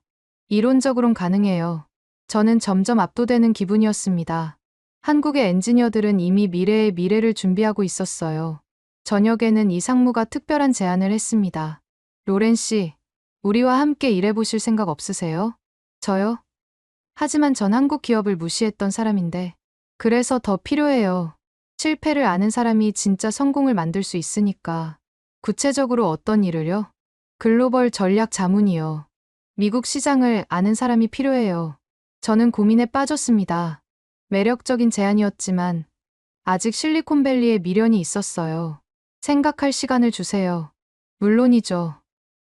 이론적으론 가능해요. 저는 점점 압도되는 기분이었습니다. 한국의 엔지니어들은 이미 미래의 미래를 준비하고 있었어요. 저녁에는 이상무가 특별한 제안을 했습니다. 로렌 씨, 우리와 함께 일해보실 생각 없으세요? 저요? 하지만 전 한국 기업을 무시했던 사람인데. 그래서 더 필요해요. 실패를 아는 사람이 진짜 성공을 만들 수 있으니까. 구체적으로 어떤 일을요? 글로벌 전략 자문이요. 미국 시장을 아는 사람이 필요해요. 저는 고민에 빠졌습니다. 매력적인 제안이었지만 아직 실리콘밸리에 미련이 있었어요. 생각할 시간을 주세요. 물론이죠.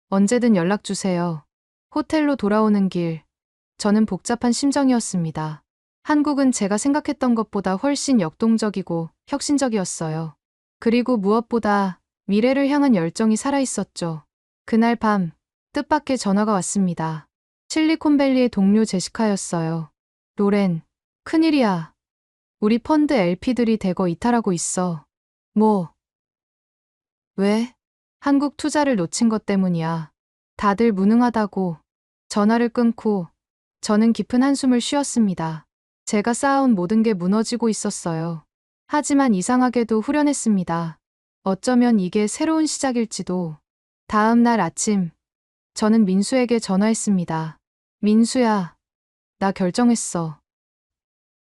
언제든 연락 주세요. 호텔로 돌아오는 길, 저는 복잡한 심정이었습니다. 한국은 제가 생각했던 것보다 훨씬 역동적이고 혁신적이었어요. 그리고 무엇보다 미래를 향한 열정이 살아있었죠. 그날 밤, 뜻밖의 전화가 왔습니다. 실리콘밸리의 동료 제시카였어요. 로렌, 큰일이야. 우리 펀드 LP들이 대거 이탈하고 있어. 뭐? 왜? 한국 투자를 놓친 것 때문이야. 다들 무능하다고. 전화를 끊고 저는 깊은 한숨을 쉬었습니다. 제가 쌓아온 모든 게 무너지고 있었어요. 하지만 이상하게도 후련했습니다. 어쩌면 이게 새로운 시작일지도. 다음 날 아침, 저는 민수에게 전화했습니다. 민수야, 나 결정했어.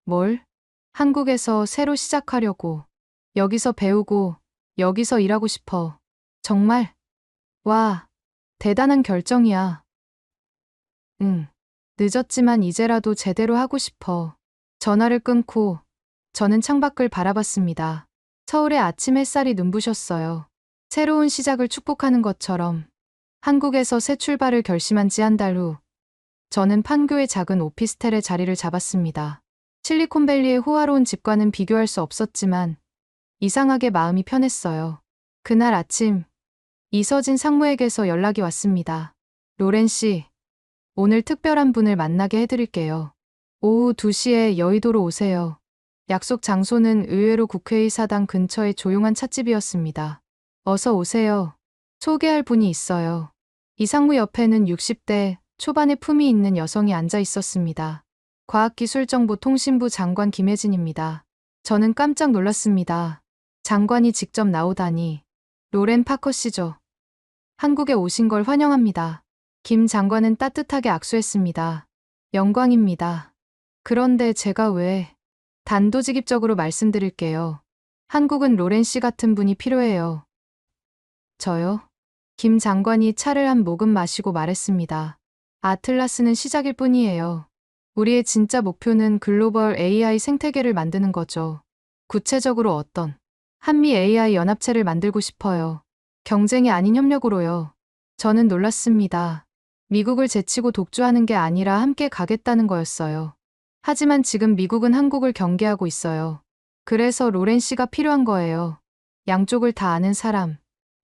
뭘? 한국에서 새로 시작하려고. 여기서 배우고, 여기서 일하고 싶어. 정말? 와, 대단한 결정이야. 응. 늦었지만 이제라도 제대로 하고 싶어. 전화를 끊고 저는 창밖을 바라봤습니다. 서울의 아침 햇살이 눈부셨어요. 새로운 시작을 축복하는 것처럼. 한국에서 새 출발을 결심한 지 한 달 후, 저는 판교의 작은 오피스텔에 자리를 잡았습니다. 실리콘밸리의 호화로운 집과는 비교할 수 없었지만 이상하게 마음이 편했어요. 그날 아침, 이서진 상무에게서 연락이 왔습니다. 로렌 씨, 오늘 특별한 분을 만나게 해드릴게요. 오후 2시에 여의도로 오세요. 약속 장소는 의외로 국회의사당 근처의 조용한 찻집이었습니다. 어서 오세요. 소개할 분이 있어요. 이상무 옆에는 60대 초반의 품이 있는 여성이 앉아 있었습니다. 과학기술정보통신부 장관 김혜진입니다. 저는 깜짝 놀랐습니다. 장관이 직접 나오다니. 로렌 파커 씨죠. 한국에 오신 걸 환영합니다. 김 장관은 따뜻하게 악수했습니다. 영광입니다. 그런데 제가 왜? 단도직입적으로 말씀드릴게요. 한국은 로렌 씨 같은 분이 필요해요. 저요? 김 장관이 차를 한 모금 마시고 말했습니다. 아틀라스는 시작일 뿐이에요. 우리의 진짜 목표는 글로벌 AI 생태계를 만드는 거죠. 구체적으로 어떤? 한미 AI 연합체를 만들고 싶어요. 경쟁이 아닌 협력으로요. 저는 놀랐습니다. 미국을 제치고 독주하는 게 아니라 함께 가겠다는 거였어요. 하지만 지금 미국은 한국을 경계하고 있어요. 그래서 로렌 씨가 필요한 거예요. 양쪽을 다 아는 사람,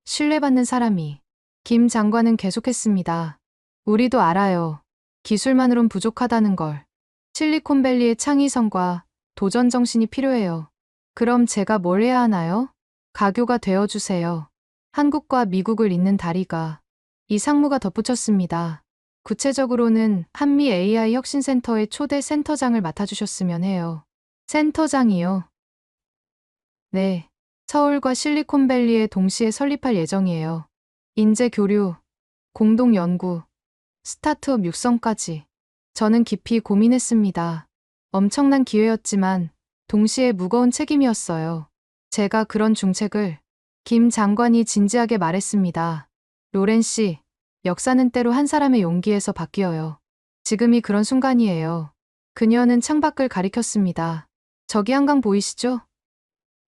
신뢰받는 사람이. 김 장관은 계속했습니다. 우리도 알아요. 기술만으론 부족하다는 걸. 실리콘밸리의 창의성과 도전 정신이 필요해요. 그럼 제가 뭘 해야 하나요? 가교가 되어주세요. 한국과 미국을 잇는 다리가. 이 상무가 덧붙였습니다. 구체적으로는 한미 AI 혁신센터의 초대 센터장을 맡아주셨으면 해요. 센터장이요? 네. 서울과 실리콘밸리에 동시에 설립할 예정이에요. 인재 교류, 공동 연구, 스타트업 육성까지. 저는 깊이 고민했습니다. 엄청난 기회였지만 동시에 무거운 책임이었어요. 제가 그런 중책을 김 장관이 진지하게 말했습니다. 로렌 씨, 역사는 때로 한 사람의 용기에서 바뀌어요. 지금이 그런 순간이에요. 그녀는 창밖을 가리켰습니다. 저기 한강 보이시죠?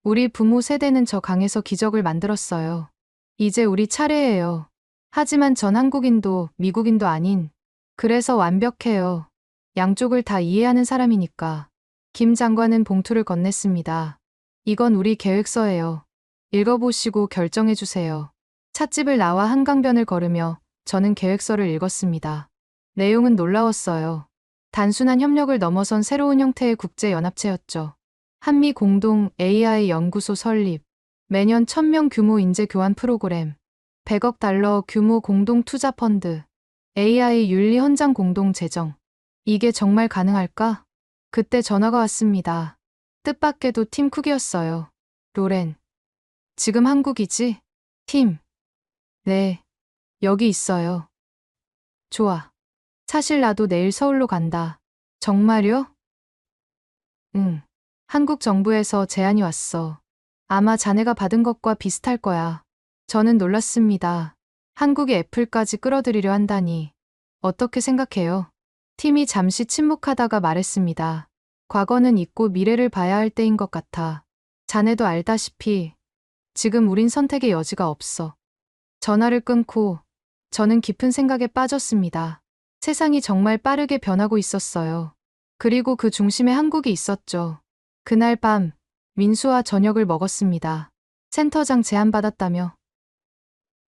우리 부모 세대는 저 강에서 기적을 만들었어요. 이제 우리 차례예요. 하지만 전 한국인도 미국인도 아닌, 그래서 완벽해요. 양쪽을 다 이해하는 사람이니까. 김 장관은 봉투를 건넸습니다. 이건 우리 계획서예요. 읽어보시고 결정해주세요. 찻집을 나와 한강변을 걸으며 저는 계획서를 읽었습니다. 내용은 놀라웠어요. 단순한 협력을 넘어선 새로운 형태의 국제연합체였죠. 한미 공동 AI 연구소 설립, 매년 1000명 규모 인재 교환 프로그램, 100억 달러 규모 공동 투자 펀드, AI 윤리 헌장 공동 제정. 이게 정말 가능할까? 그때 전화가 왔습니다. 뜻밖에도 팀 쿡이었어요. 로렌. 지금 한국이지? 팀. 네. 여기 있어요. 좋아. 사실 나도 내일 서울로 간다. 정말요? 응. 한국 정부에서 제안이 왔어. 아마 자네가 받은 것과 비슷할 거야. 저는 놀랐습니다. 한국이 애플까지 끌어들이려 한다니. 어떻게 생각해요? 팀이 잠시 침묵하다가 말했습니다. 과거는 잊고 미래를 봐야 할 때인 것 같아. 자네도 알다시피 지금 우린 선택의 여지가 없어. 전화를 끊고 저는 깊은 생각에 빠졌습니다. 세상이 정말 빠르게 변하고 있었어요. 그리고 그 중심에 한국이 있었죠. 그날 밤 민수와 저녁을 먹었습니다. 센터장 제안받았다며.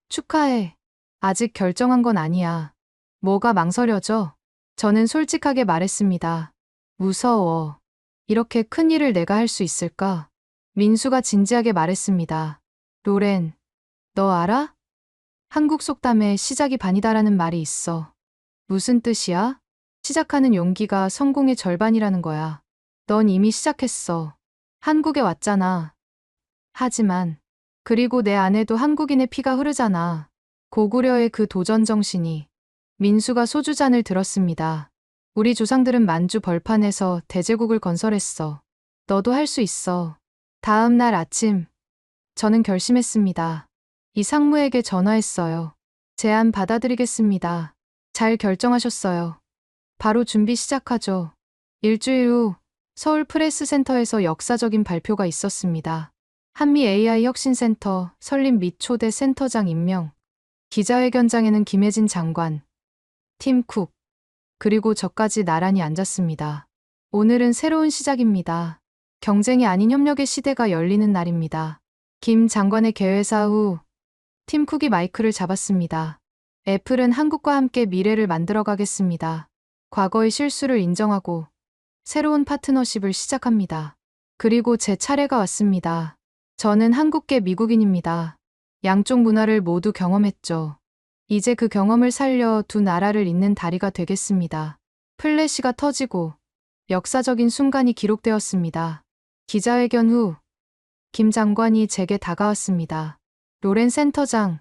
축하해. 아직 결정한 건 아니야. 뭐가 망설여져? 저는 솔직하게 말했습니다. 무서워. 이렇게 큰 일을 내가 할 수 있을까? 민수가 진지하게 말했습니다. 로렌, 너 알아? 한국 속담에 시작이 반이다라는 말이 있어. 무슨 뜻이야? 시작하는 용기가 성공의 절반이라는 거야. 넌 이미 시작했어. 한국에 왔잖아. 하지만, 그리고 내 안에도 한국인의 피가 흐르잖아. 고구려의 그 도전 정신이. 민수가 소주잔을 들었습니다. 우리 조상들은 만주 벌판에서 대제국을 건설했어. 너도 할 수 있어. 다음 날 아침, 저는 결심했습니다. 이 상무에게 전화했어요. 제안 받아들이겠습니다. 잘 결정하셨어요. 바로 준비 시작하죠. 일주일 후 서울 프레스센터에서 역사적인 발표가 있었습니다. 한미 AI 혁신센터 설립 및 초대 센터장 임명. 기자회견장에는 김혜진 장관, 팀 쿡, 그리고 저까지 나란히 앉았습니다. 오늘은 새로운 시작입니다. 경쟁이 아닌 협력의 시대가 열리는 날입니다. 김 장관의 개회사 후 팀 쿡이 마이크를 잡았습니다. 애플은 한국과 함께 미래를 만들어가겠습니다. 과거의 실수를 인정하고 새로운 파트너십을 시작합니다. 그리고 제 차례가 왔습니다. 저는 한국계 미국인입니다. 양쪽 문화를 모두 경험했죠. 이제 그 경험을 살려 두 나라를 잇는 다리가 되겠습니다. 플래시가 터지고 역사적인 순간이 기록되었습니다. 기자회견 후 김 장관이 제게 다가왔습니다. 로렌 센터장,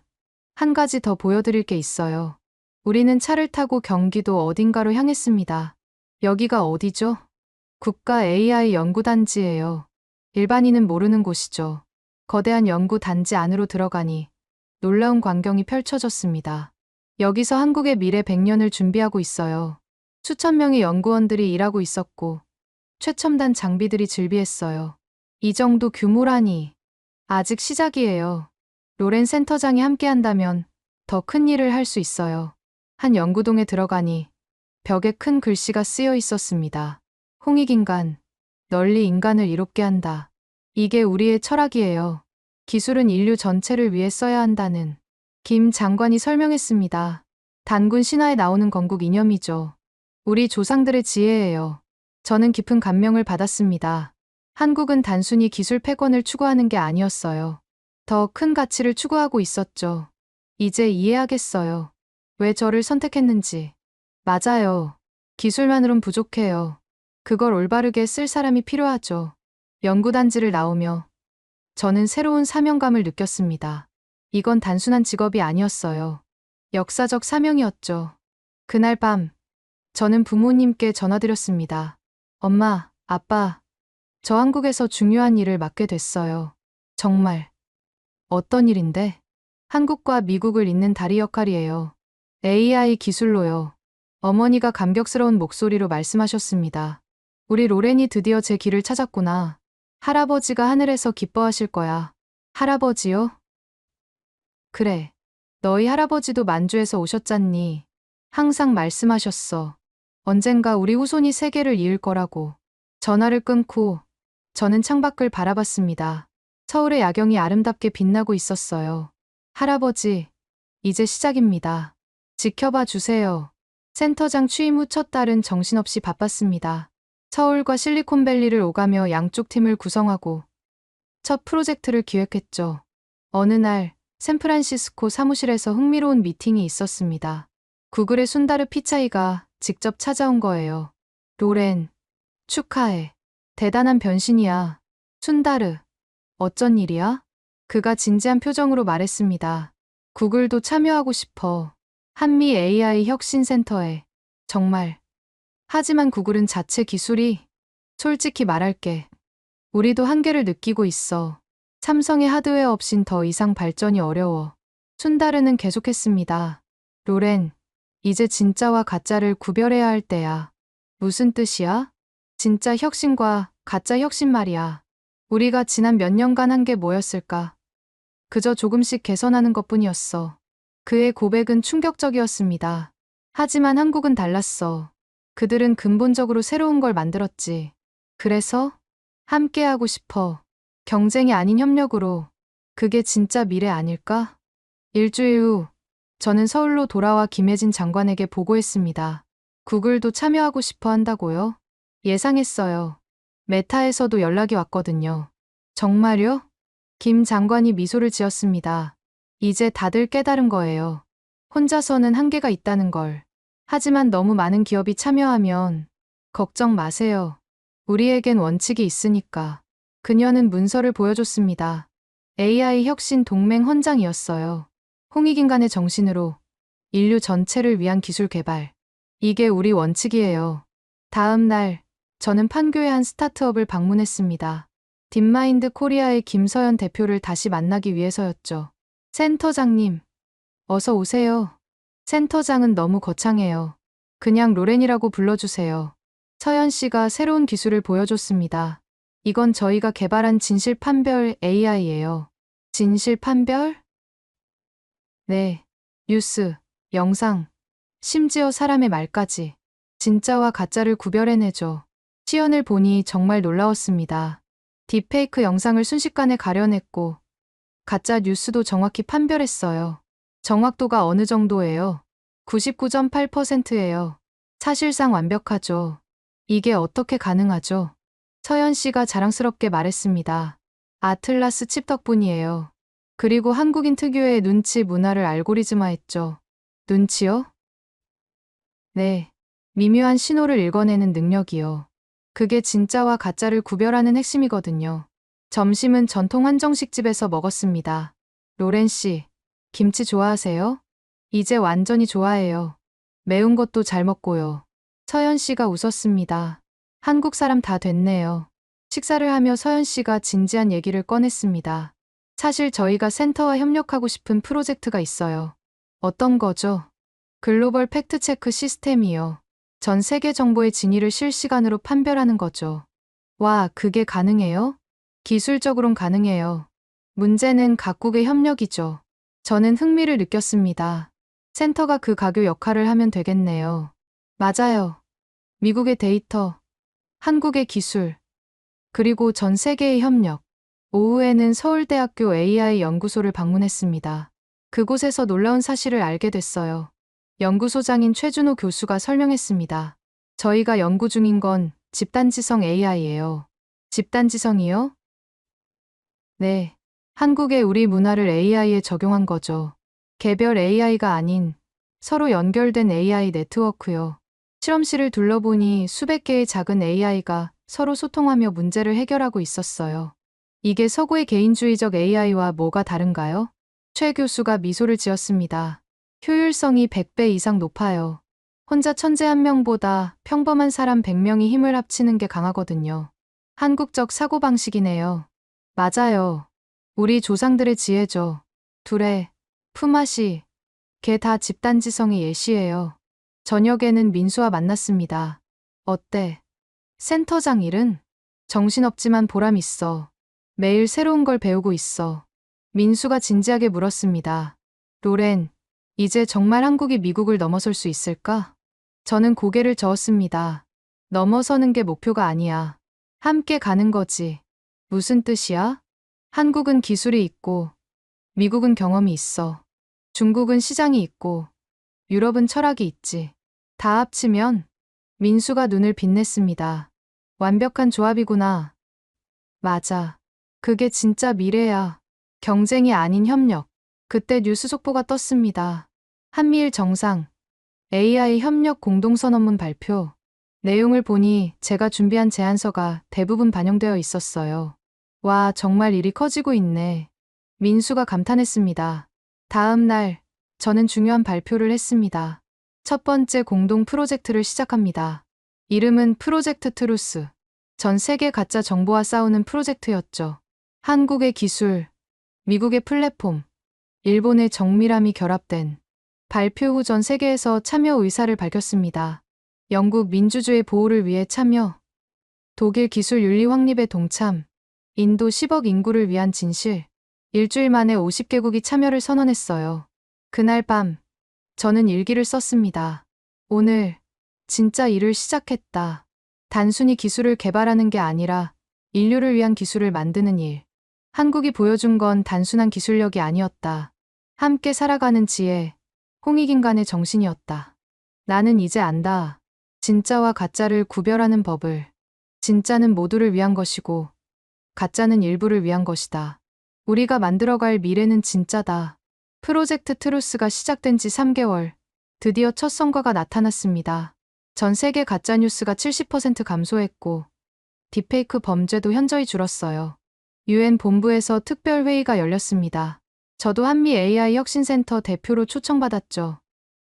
한 가지 더 보여드릴 게 있어요. 우리는 차를 타고 경기도 어딘가로 향했습니다. 여기가 어디죠? 국가 AI 연구단지예요. 일반인은 모르는 곳이죠. 거대한 연구단지 안으로 들어가니 놀라운 광경이 펼쳐졌습니다. 여기서 한국의 미래 100년을 준비하고 있어요. 수천 명의 연구원들이 일하고 있었고 최첨단 장비들이 즐비했어요. 이 정도 규모라니. 아직 시작이에요. 로렌 센터장이 함께한다면 더 큰 일을 할 수 있어요. 한 연구동에 들어가니 벽에 큰 글씨가 쓰여 있었습니다. 홍익인간, 널리 인간을 이롭게 한다. 이게 우리의 철학이에요. 기술은 인류 전체를 위해 써야 한다는 김 장관이 설명했습니다. 단군 신화에 나오는 건국 이념이죠. 우리 조상들의 지혜예요. 저는 깊은 감명을 받았습니다. 한국은 단순히 기술 패권을 추구하는 게 아니었어요. 더 큰 가치를 추구하고 있었죠. 이제 이해하겠어요. 왜 저를 선택했는지. 맞아요. 기술만으론 부족해요. 그걸 올바르게 쓸 사람이 필요하죠. 연구단지를 나오며 저는 새로운 사명감을 느꼈습니다. 이건 단순한 직업이 아니었어요. 역사적 사명이었죠. 그날 밤, 저는 부모님께 전화드렸습니다. 엄마, 아빠, 저 한국에서 중요한 일을 맡게 됐어요. 정말. 어떤 일인데? 한국과 미국을 잇는 다리 역할이에요. AI 기술로요. 어머니가 감격스러운 목소리로 말씀하셨습니다. 우리 로렌이 드디어 제 길을 찾았구나. 할아버지가 하늘에서 기뻐하실 거야. 할아버지요? 그래. 너희 할아버지도 만주에서 오셨잖니. 항상 말씀하셨어. 언젠가 우리 후손이 세계를 이을 거라고. 전화를 끊고 저는 창밖을 바라봤습니다. 서울의 야경이 아름답게 빛나고 있었어요. 할아버지, 이제 시작입니다. 지켜봐 주세요. 센터장 취임 후 첫 달은 정신없이 바빴습니다. 서울과 실리콘밸리를 오가며 양쪽 팀을 구성하고 첫 프로젝트를 기획했죠. 어느 날 샌프란시스코 사무실에서 흥미로운 미팅이 있었습니다. 구글의 순다르 피차이가 직접 찾아온 거예요. 로렌, 축하해. 대단한 변신이야. 순다르, 어쩐 일이야? 그가 진지한 표정으로 말했습니다. 구글도 참여하고 싶어. 한미 AI 혁신센터에. 정말. 하지만 구글은 자체 기술이, 솔직히 말할게. 우리도 한계를 느끼고 있어. 삼성의 하드웨어 없인 더 이상 발전이 어려워. 순다르는 계속했습니다. 로렌, 이제 진짜와 가짜를 구별해야 할 때야. 무슨 뜻이야? 진짜 혁신과 가짜 혁신 말이야. 우리가 지난 몇 년간 한 게 뭐였을까? 그저 조금씩 개선하는 것뿐이었어. 그의 고백은 충격적이었습니다. 하지만 한국은 달랐어. 그들은 근본적으로 새로운 걸 만들었지. 그래서 함께하고 싶어. 경쟁이 아닌 협력으로. 그게 진짜 미래 아닐까? 일주일 후 저는 서울로 돌아와 김혜진 장관에게 보고했습니다. 구글도 참여하고 싶어 한다고요? 예상했어요. 메타에서도 연락이 왔거든요. 정말요? 김 장관이 미소를 지었습니다. 이제 다들 깨달은 거예요. 혼자서는 한계가 있다는 걸. 하지만 너무 많은 기업이 참여하면 걱정 마세요. 우리에겐 원칙이 있으니까. 그녀는 문서를 보여줬습니다. AI 혁신 동맹 헌장이었어요. 홍익인간의 정신으로 인류 전체를 위한 기술 개발. 이게 우리 원칙이에요. 다음 날 저는 판교의 한 스타트업을 방문했습니다. 딥마인드 코리아의 김서연 대표를 다시 만나기 위해서였죠. 센터장님, 어서 오세요. 센터장은 너무 거창해요. 그냥 로렌이라고 불러주세요. 서연 씨가 새로운 기술을 보여줬습니다. 이건 저희가 개발한 진실 판별 AI예요. 진실 판별? 네. 뉴스, 영상, 심지어 사람의 말까지. 진짜와 가짜를 구별해내죠. 시연을 보니 정말 놀라웠습니다. 딥페이크 영상을 순식간에 가려냈고 가짜 뉴스도 정확히 판별했어요. 정확도가 어느 정도예요? 99.8%예요. 사실상 완벽하죠. 이게 어떻게 가능하죠? 서연 씨가 자랑스럽게 말했습니다. 아틀라스 칩 덕분이에요. 그리고 한국인 특유의 눈치 문화를 알고리즘화했죠. 눈치요? 네. 미묘한 신호를 읽어내는 능력이요. 그게 진짜와 가짜를 구별하는 핵심이거든요. 점심은 전통 한정식집에서 먹었습니다. 로렌 씨, 김치 좋아하세요? 이제 완전히 좋아해요. 매운 것도 잘 먹고요. 서연 씨가 웃었습니다. 한국 사람 다 됐네요. 식사를 하며 서연 씨가 진지한 얘기를 꺼냈습니다. 사실 저희가 센터와 협력하고 싶은 프로젝트가 있어요. 어떤 거죠? 글로벌 팩트체크 시스템이요. 전 세계 정보의 진위를 실시간으로 판별하는 거죠. 와, 그게 가능해요? 기술적으론 가능해요. 문제는 각국의 협력이죠. 저는 흥미를 느꼈습니다. 센터가 그 가교 역할을 하면 되겠네요. 맞아요. 미국의 데이터, 한국의 기술, 그리고 전 세계의 협력. 오후에는 서울대학교 AI 연구소를 방문했습니다. 그곳에서 놀라운 사실을 알게 됐어요. 연구소장인 최준호 교수가 설명했습니다. 저희가 연구 중인 건 집단지성 AI예요. 집단지성이요? 네. 한국의 우리 문화를 AI에 적용한 거죠. 개별 AI가 아닌 서로 연결된 AI 네트워크요. 실험실을 둘러보니 수백 개의 작은 AI가 서로 소통하며 문제를 해결하고 있었어요. 이게 서구의 개인주의적 AI와 뭐가 다른가요? 최 교수가 미소를 지었습니다. 효율성이 100배 이상 높아요. 혼자 천재 한 명보다 평범한 사람 100명이 힘을 합치는 게 강하거든요. 한국적 사고방식이네요. 맞아요. 우리 조상들의 지혜죠. 둘의 품앗이, 걔 다 집단지성의 예시예요. 저녁에는 민수와 만났습니다. 어때? 센터장 일은? 정신없지만 보람 있어. 매일 새로운 걸 배우고 있어. 민수가 진지하게 물었습니다. 로렌, 이제 정말 한국이 미국을 넘어설 수 있을까? 저는 고개를 저었습니다. 넘어서는 게 목표가 아니야. 함께 가는 거지. 무슨 뜻이야? 한국은 기술이 있고, 미국은 경험이 있어. 중국은 시장이 있고, 유럽은 철학이 있지. 다 합치면 민수가 눈을 빛냈습니다. 완벽한 조합이구나. 맞아. 그게 진짜 미래야. 경쟁이 아닌 협력. 그때 뉴스 속보가 떴습니다. 한미일 정상, AI 협력 공동선언문 발표. 내용을 보니 제가 준비한 제안서가 대부분 반영되어 있었어요. 와, 정말 일이 커지고 있네. 민수가 감탄했습니다. 다음 날, 저는 중요한 발표를 했습니다. 첫 번째 공동 프로젝트를 시작합니다. 이름은 프로젝트 트루스. 전 세계 가짜 정보와 싸우는 프로젝트였죠. 한국의 기술, 미국의 플랫폼, 일본의 정밀함이 결합된. 발표 후 전 세계에서 참여 의사를 밝혔습니다. 영국 민주주의 보호를 위해 참여, 독일 기술 윤리 확립에 동참, 인도 10억 인구를 위한 진실. 일주일 만에 50개국이 참여를 선언했어요. 그날 밤, 저는 일기를 썼습니다. 오늘, 진짜 일을 시작했다. 단순히 기술을 개발하는 게 아니라 인류를 위한 기술을 만드는 일. 한국이 보여준 건 단순한 기술력이 아니었다. 함께 살아가는 지혜, 홍익인간의 정신이었다. 나는 이제 안다. 진짜와 가짜를 구별하는 법을. 진짜는 모두를 위한 것이고, 가짜는 일부를 위한 것이다. 우리가 만들어갈 미래는 진짜다. 프로젝트 트루스가 시작된 지 3개월. 드디어 첫 성과가 나타났습니다. 전 세계 가짜뉴스가 70% 감소했고, 딥페이크 범죄도 현저히 줄었어요. UN 본부에서 특별회의가 열렸습니다. 저도 한미 AI 혁신센터 대표로 초청받았죠.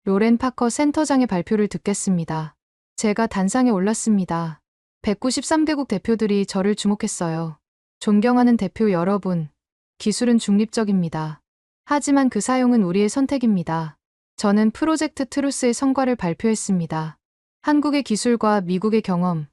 로렌 파커 센터장의 발표를 듣겠습니다. 제가 단상에 올랐습니다. 193개국 대표들이 저를 주목했어요. 존경하는 대표 여러분, 기술은 중립적입니다. 하지만 그 사용은 우리의 선택입니다. 저는 프로젝트 트루스의 성과를 발표했습니다. 한국의 기술과 미국의 경험,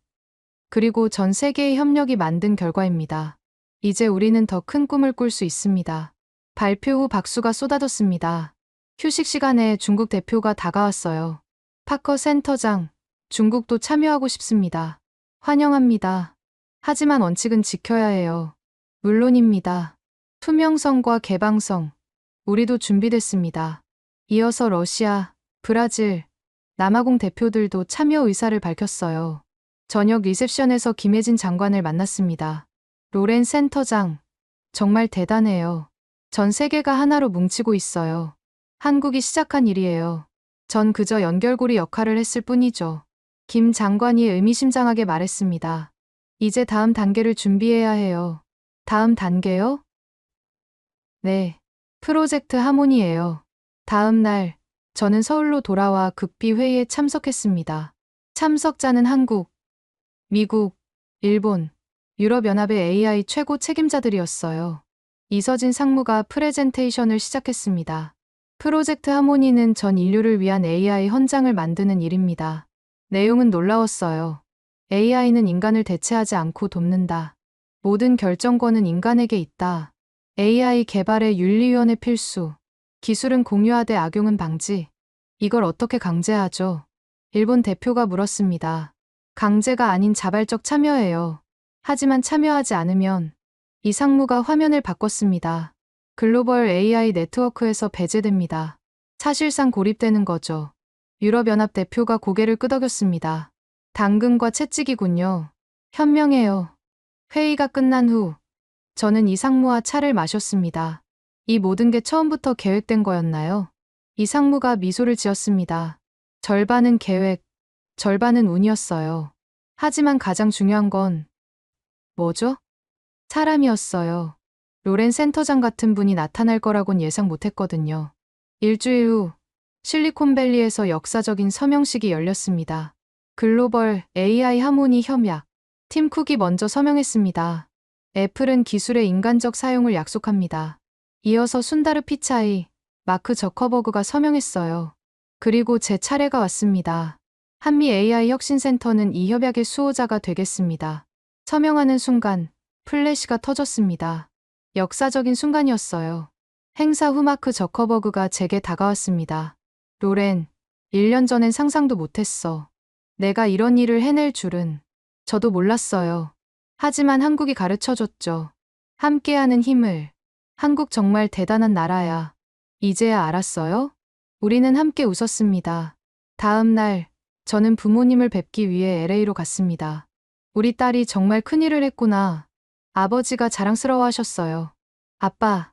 그리고 전 세계의 협력이 만든 결과입니다. 이제 우리는 더 큰 꿈을 꿀 수 있습니다. 발표 후 박수가 쏟아졌습니다. 휴식 시간에 중국 대표가 다가왔어요. 파커 센터장, 중국도 참여하고 싶습니다. 환영합니다. 하지만 원칙은 지켜야 해요. 물론입니다. 투명성과 개방성, 우리도 준비됐습니다. 이어서 러시아, 브라질, 남아공 대표들도 참여 의사를 밝혔어요. 저녁 리셉션에서 김혜진 장관을 만났습니다. 로렌 센터장, 정말 대단해요. 전 세계가 하나로 뭉치고 있어요. 한국이 시작한 일이에요. 전 그저 연결고리 역할을 했을 뿐이죠. 김 장관이 의미심장하게 말했습니다. 이제 다음 단계를 준비해야 해요. 다음 단계요? 네. 프로젝트 하모니예요. 다음 날, 저는 서울로 돌아와 급히 회의에 참석했습니다. 참석자는 한국, 미국, 일본, 유럽연합의 AI 최고 책임자들이었어요. 이서진 상무가 프레젠테이션을 시작했습니다. 프로젝트 하모니는 전 인류를 위한 AI 헌장을 만드는 일입니다. 내용은 놀라웠어요. AI는 인간을 대체하지 않고 돕는다. 모든 결정권은 인간에게 있다. AI 개발의 윤리위원회 필수. 기술은 공유하되 악용은 방지. 이걸 어떻게 강제하죠? 일본 대표가 물었습니다. 강제가 아닌 자발적 참여예요. 하지만 참여하지 않으면 이 상무가 화면을 바꿨습니다. 글로벌 AI 네트워크에서 배제됩니다. 사실상 고립되는 거죠. 유럽연합 대표가 고개를 끄덕였습니다. 당근과 채찍이군요. 현명해요. 회의가 끝난 후 저는 이 상무와 차를 마셨습니다. 이 모든 게 처음부터 계획된 거였나요? 이 상무가 미소를 지었습니다. 절반은 계획, 절반은 운이었어요. 하지만 가장 중요한 건 뭐죠? 사람이었어요. 로렌 센터장 같은 분이 나타날 거라곤 예상 못했거든요. 일주일 후 실리콘밸리에서 역사적인 서명식이 열렸습니다. 글로벌 AI 하모니 협약. 팀 쿡이 먼저 서명했습니다. 애플은 기술의 인간적 사용을 약속합니다. 이어서 순다르 피차이, 마크 저커버그가 서명했어요. 그리고 제 차례가 왔습니다. 한미 AI 혁신센터는 이 협약의 수호자가 되겠습니다. 서명하는 순간 플래시가 터졌습니다. 역사적인 순간이었어요. 행사 후 마크 저커버그가 제게 다가왔습니다. 로렌, 1년 전엔 상상도 못했어. 내가 이런 일을 해낼 줄은. 저도 몰랐어요. 하지만 한국이 가르쳐줬죠. 함께하는 힘을. 한국 정말 대단한 나라야. 이제야 알았어요? 우리는 함께 웃었습니다. 다음 날, 저는 부모님을 뵙기 위해 LA로 갔습니다. 우리 딸이 정말 큰일을 했구나. 아버지가 자랑스러워하셨어요. 아빠,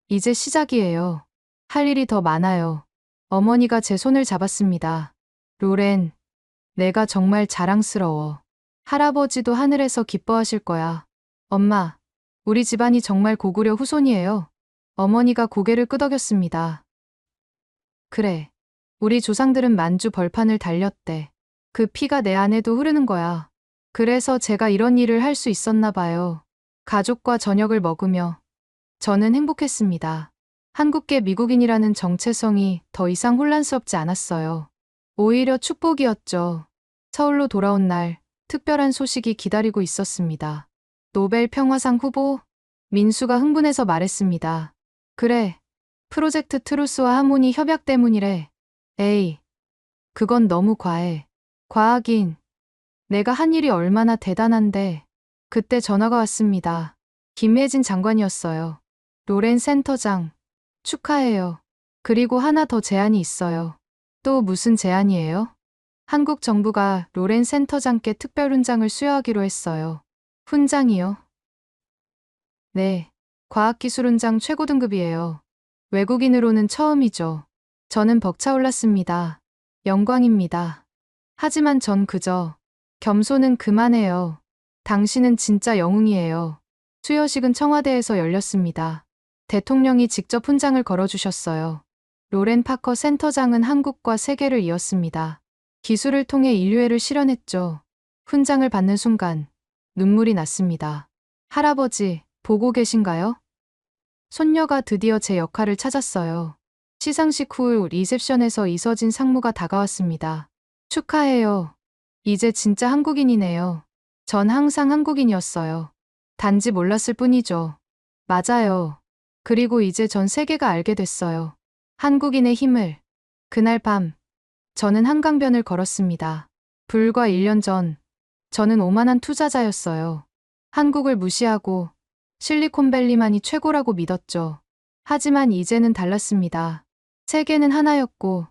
이제 시작이에요. 할 일이 더 많아요. 어머니가 제 손을 잡았습니다. 로렌, 내가 정말 자랑스러워. 할아버지도 하늘에서 기뻐하실 거야. 엄마, 우리 집안이 정말 고구려 후손이에요. 어머니가 고개를 끄덕였습니다. 그래. 우리 조상들은 만주 벌판을 달렸대. 그 피가 내 안에도 흐르는 거야. 그래서 제가 이런 일을 할 수 있었나 봐요. 가족과 저녁을 먹으며 저는 행복했습니다. 한국계 미국인이라는 정체성이 더 이상 혼란스럽지 않았어요. 오히려 축복이었죠. 서울로 돌아온 날 특별한 소식이 기다리고 있었습니다. 노벨 평화상 후보? 민수가 흥분해서 말했습니다. 그래. 프로젝트 트루스와 하모니 협약 때문이래. 에이, 그건 너무 과해. 과하긴. 내가 한 일이 얼마나 대단한데. 그때 전화가 왔습니다. 김혜진 장관이었어요. 로렌 센터장, 축하해요. 그리고 하나 더 제안이 있어요. 또 무슨 제안이에요? 한국 정부가 로렌 센터장께 특별 훈장을 수여하기로 했어요. 훈장이요? 네. 과학기술 훈장 최고 등급이에요. 외국인으로는 처음이죠. 저는 벅차올랐습니다. 영광입니다. 하지만 전 그저 겸손은 그만해요. 당신은 진짜 영웅이에요. 수여식은 청와대에서 열렸습니다. 대통령이 직접 훈장을 걸어주셨어요. 로렌 파커 센터장은 한국과 세계를 이었습니다. 기술을 통해 인류애를 실현했죠. 훈장을 받는 순간 눈물이 났습니다. 할아버지, 보고 계신가요? 손녀가 드디어 제 역할을 찾았어요. 시상식 후 리셉션에서 이서진 상무가 다가왔습니다. 축하해요. 이제 진짜 한국인이네요. 전 항상 한국인이었어요. 단지 몰랐을 뿐이죠. 맞아요. 그리고 이제 전 세계가 알게 됐어요. 한국인의 힘을. 그날 밤, 저는 한강변을 걸었습니다. 불과 1년 전, 저는 오만한 투자자였어요. 한국을 무시하고 실리콘밸리만이 최고라고 믿었죠. 하지만 이제는 달랐습니다. 세계는 하나였고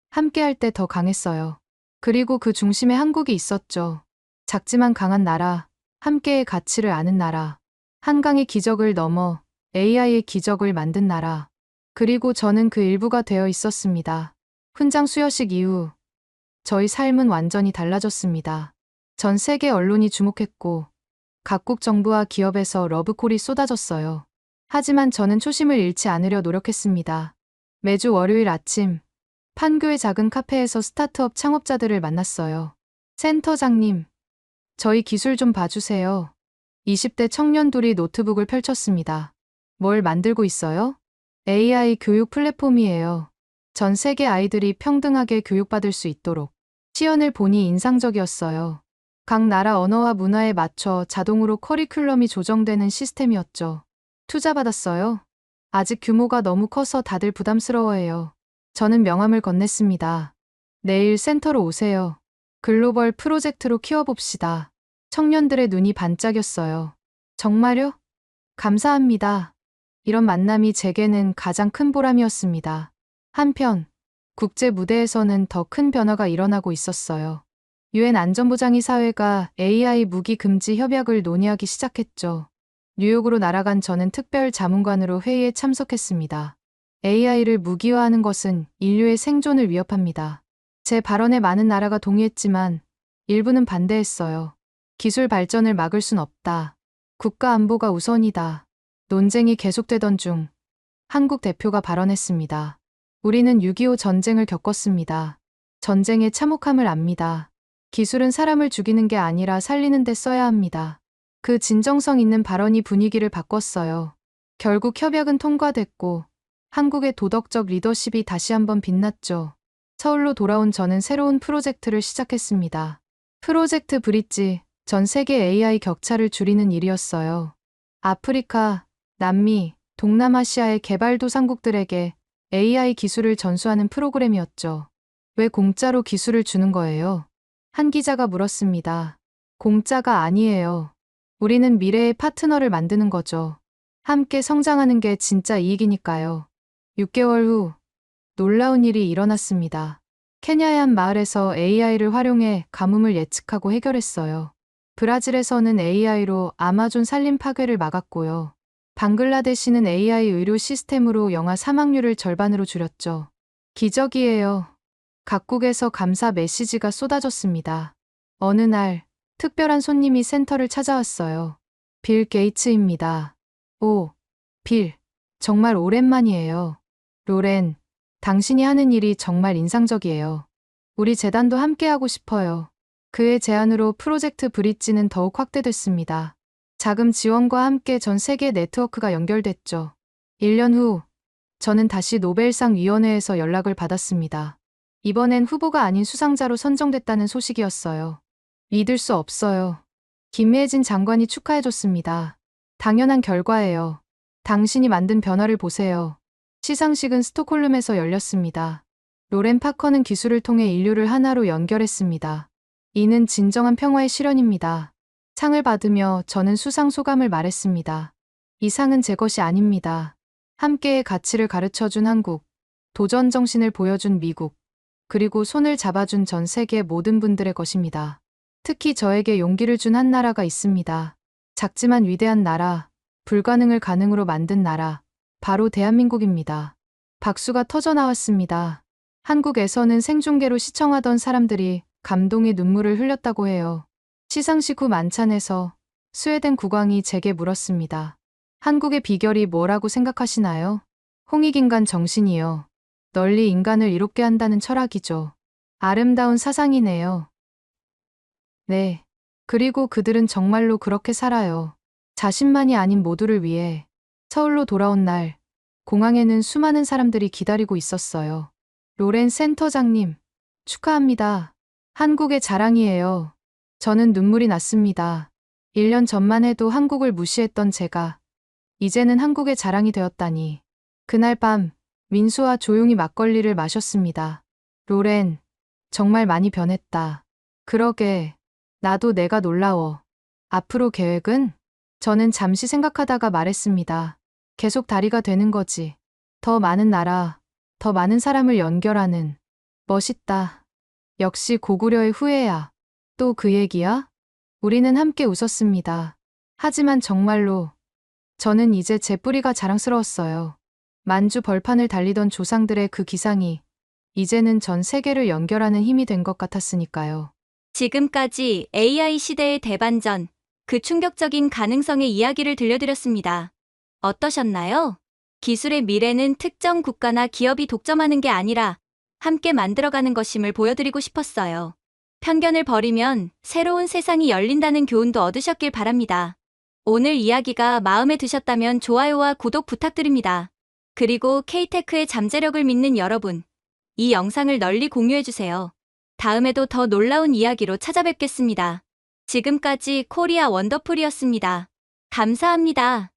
함께할 때 더 강했어요. 그리고 그 중심에 한국이 있었죠. 작지만 강한 나라, 함께의 가치를 아는 나라. 한강의 기적을 넘어 AI의 기적을 만든 나라. 그리고 저는 그 일부가 되어 있었습니다. 훈장 수여식 이후 저희 삶은 완전히 달라졌습니다. 전 세계 언론이 주목했고 각국 정부와 기업에서 러브콜이 쏟아졌어요. 하지만 저는 초심을 잃지 않으려 노력했습니다. 매주 월요일 아침 판교의 작은 카페에서 스타트업 창업자들을 만났어요. 센터장님, 저희 기술 좀 봐주세요. 20대 청년 둘이 노트북을 펼쳤습니다. 뭘 만들고 있어요? AI 교육 플랫폼이에요. 전 세계 아이들이 평등하게 교육받을 수 있도록. 시연을 보니 인상적이었어요. 각 나라 언어와 문화에 맞춰 자동으로 커리큘럼이 조정되는 시스템이었죠. 투자 받았어요? 아직 규모가 너무 커서 다들 부담스러워해요. 저는 명함을 건넸습니다. 내일 센터로 오세요. 글로벌 프로젝트로 키워봅시다. 청년들의 눈이 반짝였어요. 정말요? 감사합니다. 이런 만남이 제게는 가장 큰 보람이었습니다. 한편, 국제 무대에서는 더 큰 변화가 일어나고 있었어요. 유엔 안전보장위 사회가 AI 무기 금지 협약을 논의하기 시작했죠. 뉴욕으로 날아간 저는 특별 자문관으로 회의에 참석했습니다. AI를 무기화하는 것은 인류의 생존을 위협합니다. 제 발언에 많은 나라가 동의했지만 일부는 반대했어요. 기술 발전을 막을 순 없다. 국가 안보가 우선이다. 논쟁이 계속되던 중 한국 대표가 발언했습니다. 우리는 6.25 전쟁을 겪었습니다. 전쟁의 참혹함을 압니다. 기술은 사람을 죽이는 게 아니라 살리는 데 써야 합니다. 그 진정성 있는 발언이 분위기를 바꿨어요. 결국 협약은 통과됐고 한국의 도덕적 리더십이 다시 한번 빛났죠. 서울로 돌아온 저는 새로운 프로젝트를 시작했습니다. 프로젝트 브릿지, 전 세계 AI 격차를 줄이는 일이었어요. 아프리카, 남미, 동남아시아의 개발도상국들에게 AI 기술을 전수하는 프로그램이었죠. 왜 공짜로 기술을 주는 거예요? 한 기자가 물었습니다. 공짜가 아니에요. 우리는 미래의 파트너를 만드는 거죠. 함께 성장하는 게 진짜 이익이니까요. 6개월 후 놀라운 일이 일어났습니다. 케냐의 한 마을에서 AI를 활용해 가뭄을 예측하고 해결했어요. 브라질에서는 AI로 아마존 산림 파괴를 막았고요. 방글라데시는 AI 의료 시스템으로 영아 사망률을 절반으로 줄였죠. 기적이에요. 각국에서 감사 메시지가 쏟아졌습니다. 어느 날 특별한 손님이 센터를 찾아왔어요. 빌 게이츠입니다. 오, 빌, 정말 오랜만이에요. 로렌, 당신이 하는 일이 정말 인상적이에요. 우리 재단도 함께하고 싶어요. 그의 제안으로 프로젝트 브릿지는 더욱 확대됐습니다. 자금 지원과 함께 전 세계 네트워크가 연결됐죠. 1년 후, 저는 다시 노벨상 위원회에서 연락을 받았습니다. 이번엔 후보가 아닌 수상자로 선정됐다는 소식이었어요. 믿을 수 없어요. 김혜진 장관이 축하해줬습니다. 당연한 결과예요. 당신이 만든 변화를 보세요. 시상식은 스톡홀름에서 열렸습니다. 로렌 파커는 기술을 통해 인류를 하나로 연결했습니다. 이는 진정한 평화의 실현입니다. 상을 받으며 저는 수상 소감을 말했습니다. 이 상은 제 것이 아닙니다. 함께의 가치를 가르쳐준 한국, 도전 정신을 보여준 미국, 그리고 손을 잡아준 전 세계 모든 분들의 것입니다. 특히 저에게 용기를 준 한 나라가 있습니다. 작지만 위대한 나라, 불가능을 가능으로 만든 나라, 바로 대한민국입니다. 박수가 터져 나왔습니다. 한국에서는 생중계로 시청하던 사람들이 감동의 눈물을 흘렸다고 해요. 시상식 후 만찬에서 스웨덴 국왕이 제게 물었습니다. 한국의 비결이 뭐라고 생각하시나요? 홍익인간 정신이요. 널리 인간을 이롭게 한다는 철학이죠. 아름다운 사상이네요. 네. 그리고 그들은 정말로 그렇게 살아요. 자신만이 아닌 모두를 위해. 서울로 돌아온 날, 공항에는 수많은 사람들이 기다리고 있었어요. 로렌 센터장님, 축하합니다. 한국의 자랑이에요. 저는 눈물이 났습니다. 1년 전만 해도 한국을 무시했던 제가 이제는 한국의 자랑이 되었다니. 그날 밤 민수와 조용히 막걸리를 마셨습니다. 로렌, 정말 많이 변했다. 그러게, 나도 내가 놀라워. 앞으로 계획은? 저는 잠시 생각하다가 말했습니다. 계속 다리가 되는 거지. 더 많은 나라, 더 많은 사람을 연결하는. 멋있다. 역시 고구려의 후예야. 또 그 얘기야? 우리는 함께 웃었습니다. 하지만 정말로 저는 이제 제 뿌리가 자랑스러웠어요. 만주 벌판을 달리던 조상들의 그 기상이 이제는 전 세계를 연결하는 힘이 된 것 같았으니까요. 지금까지 AI 시대의 대반전, 그 충격적인 가능성의 이야기를 들려드렸습니다. 어떠셨나요? 기술의 미래는 특정 국가나 기업이 독점하는 게 아니라 함께 만들어가는 것임을 보여드리고 싶었어요. 편견을 버리면 새로운 세상이 열린다는 교훈도 얻으셨길 바랍니다. 오늘 이야기가 마음에 드셨다면 좋아요와 구독 부탁드립니다. 그리고 K-테크의 잠재력을 믿는 여러분, 이 영상을 널리 공유해주세요. 다음에도 더 놀라운 이야기로 찾아뵙겠습니다. 지금까지 코리아 원더풀이었습니다. 감사합니다.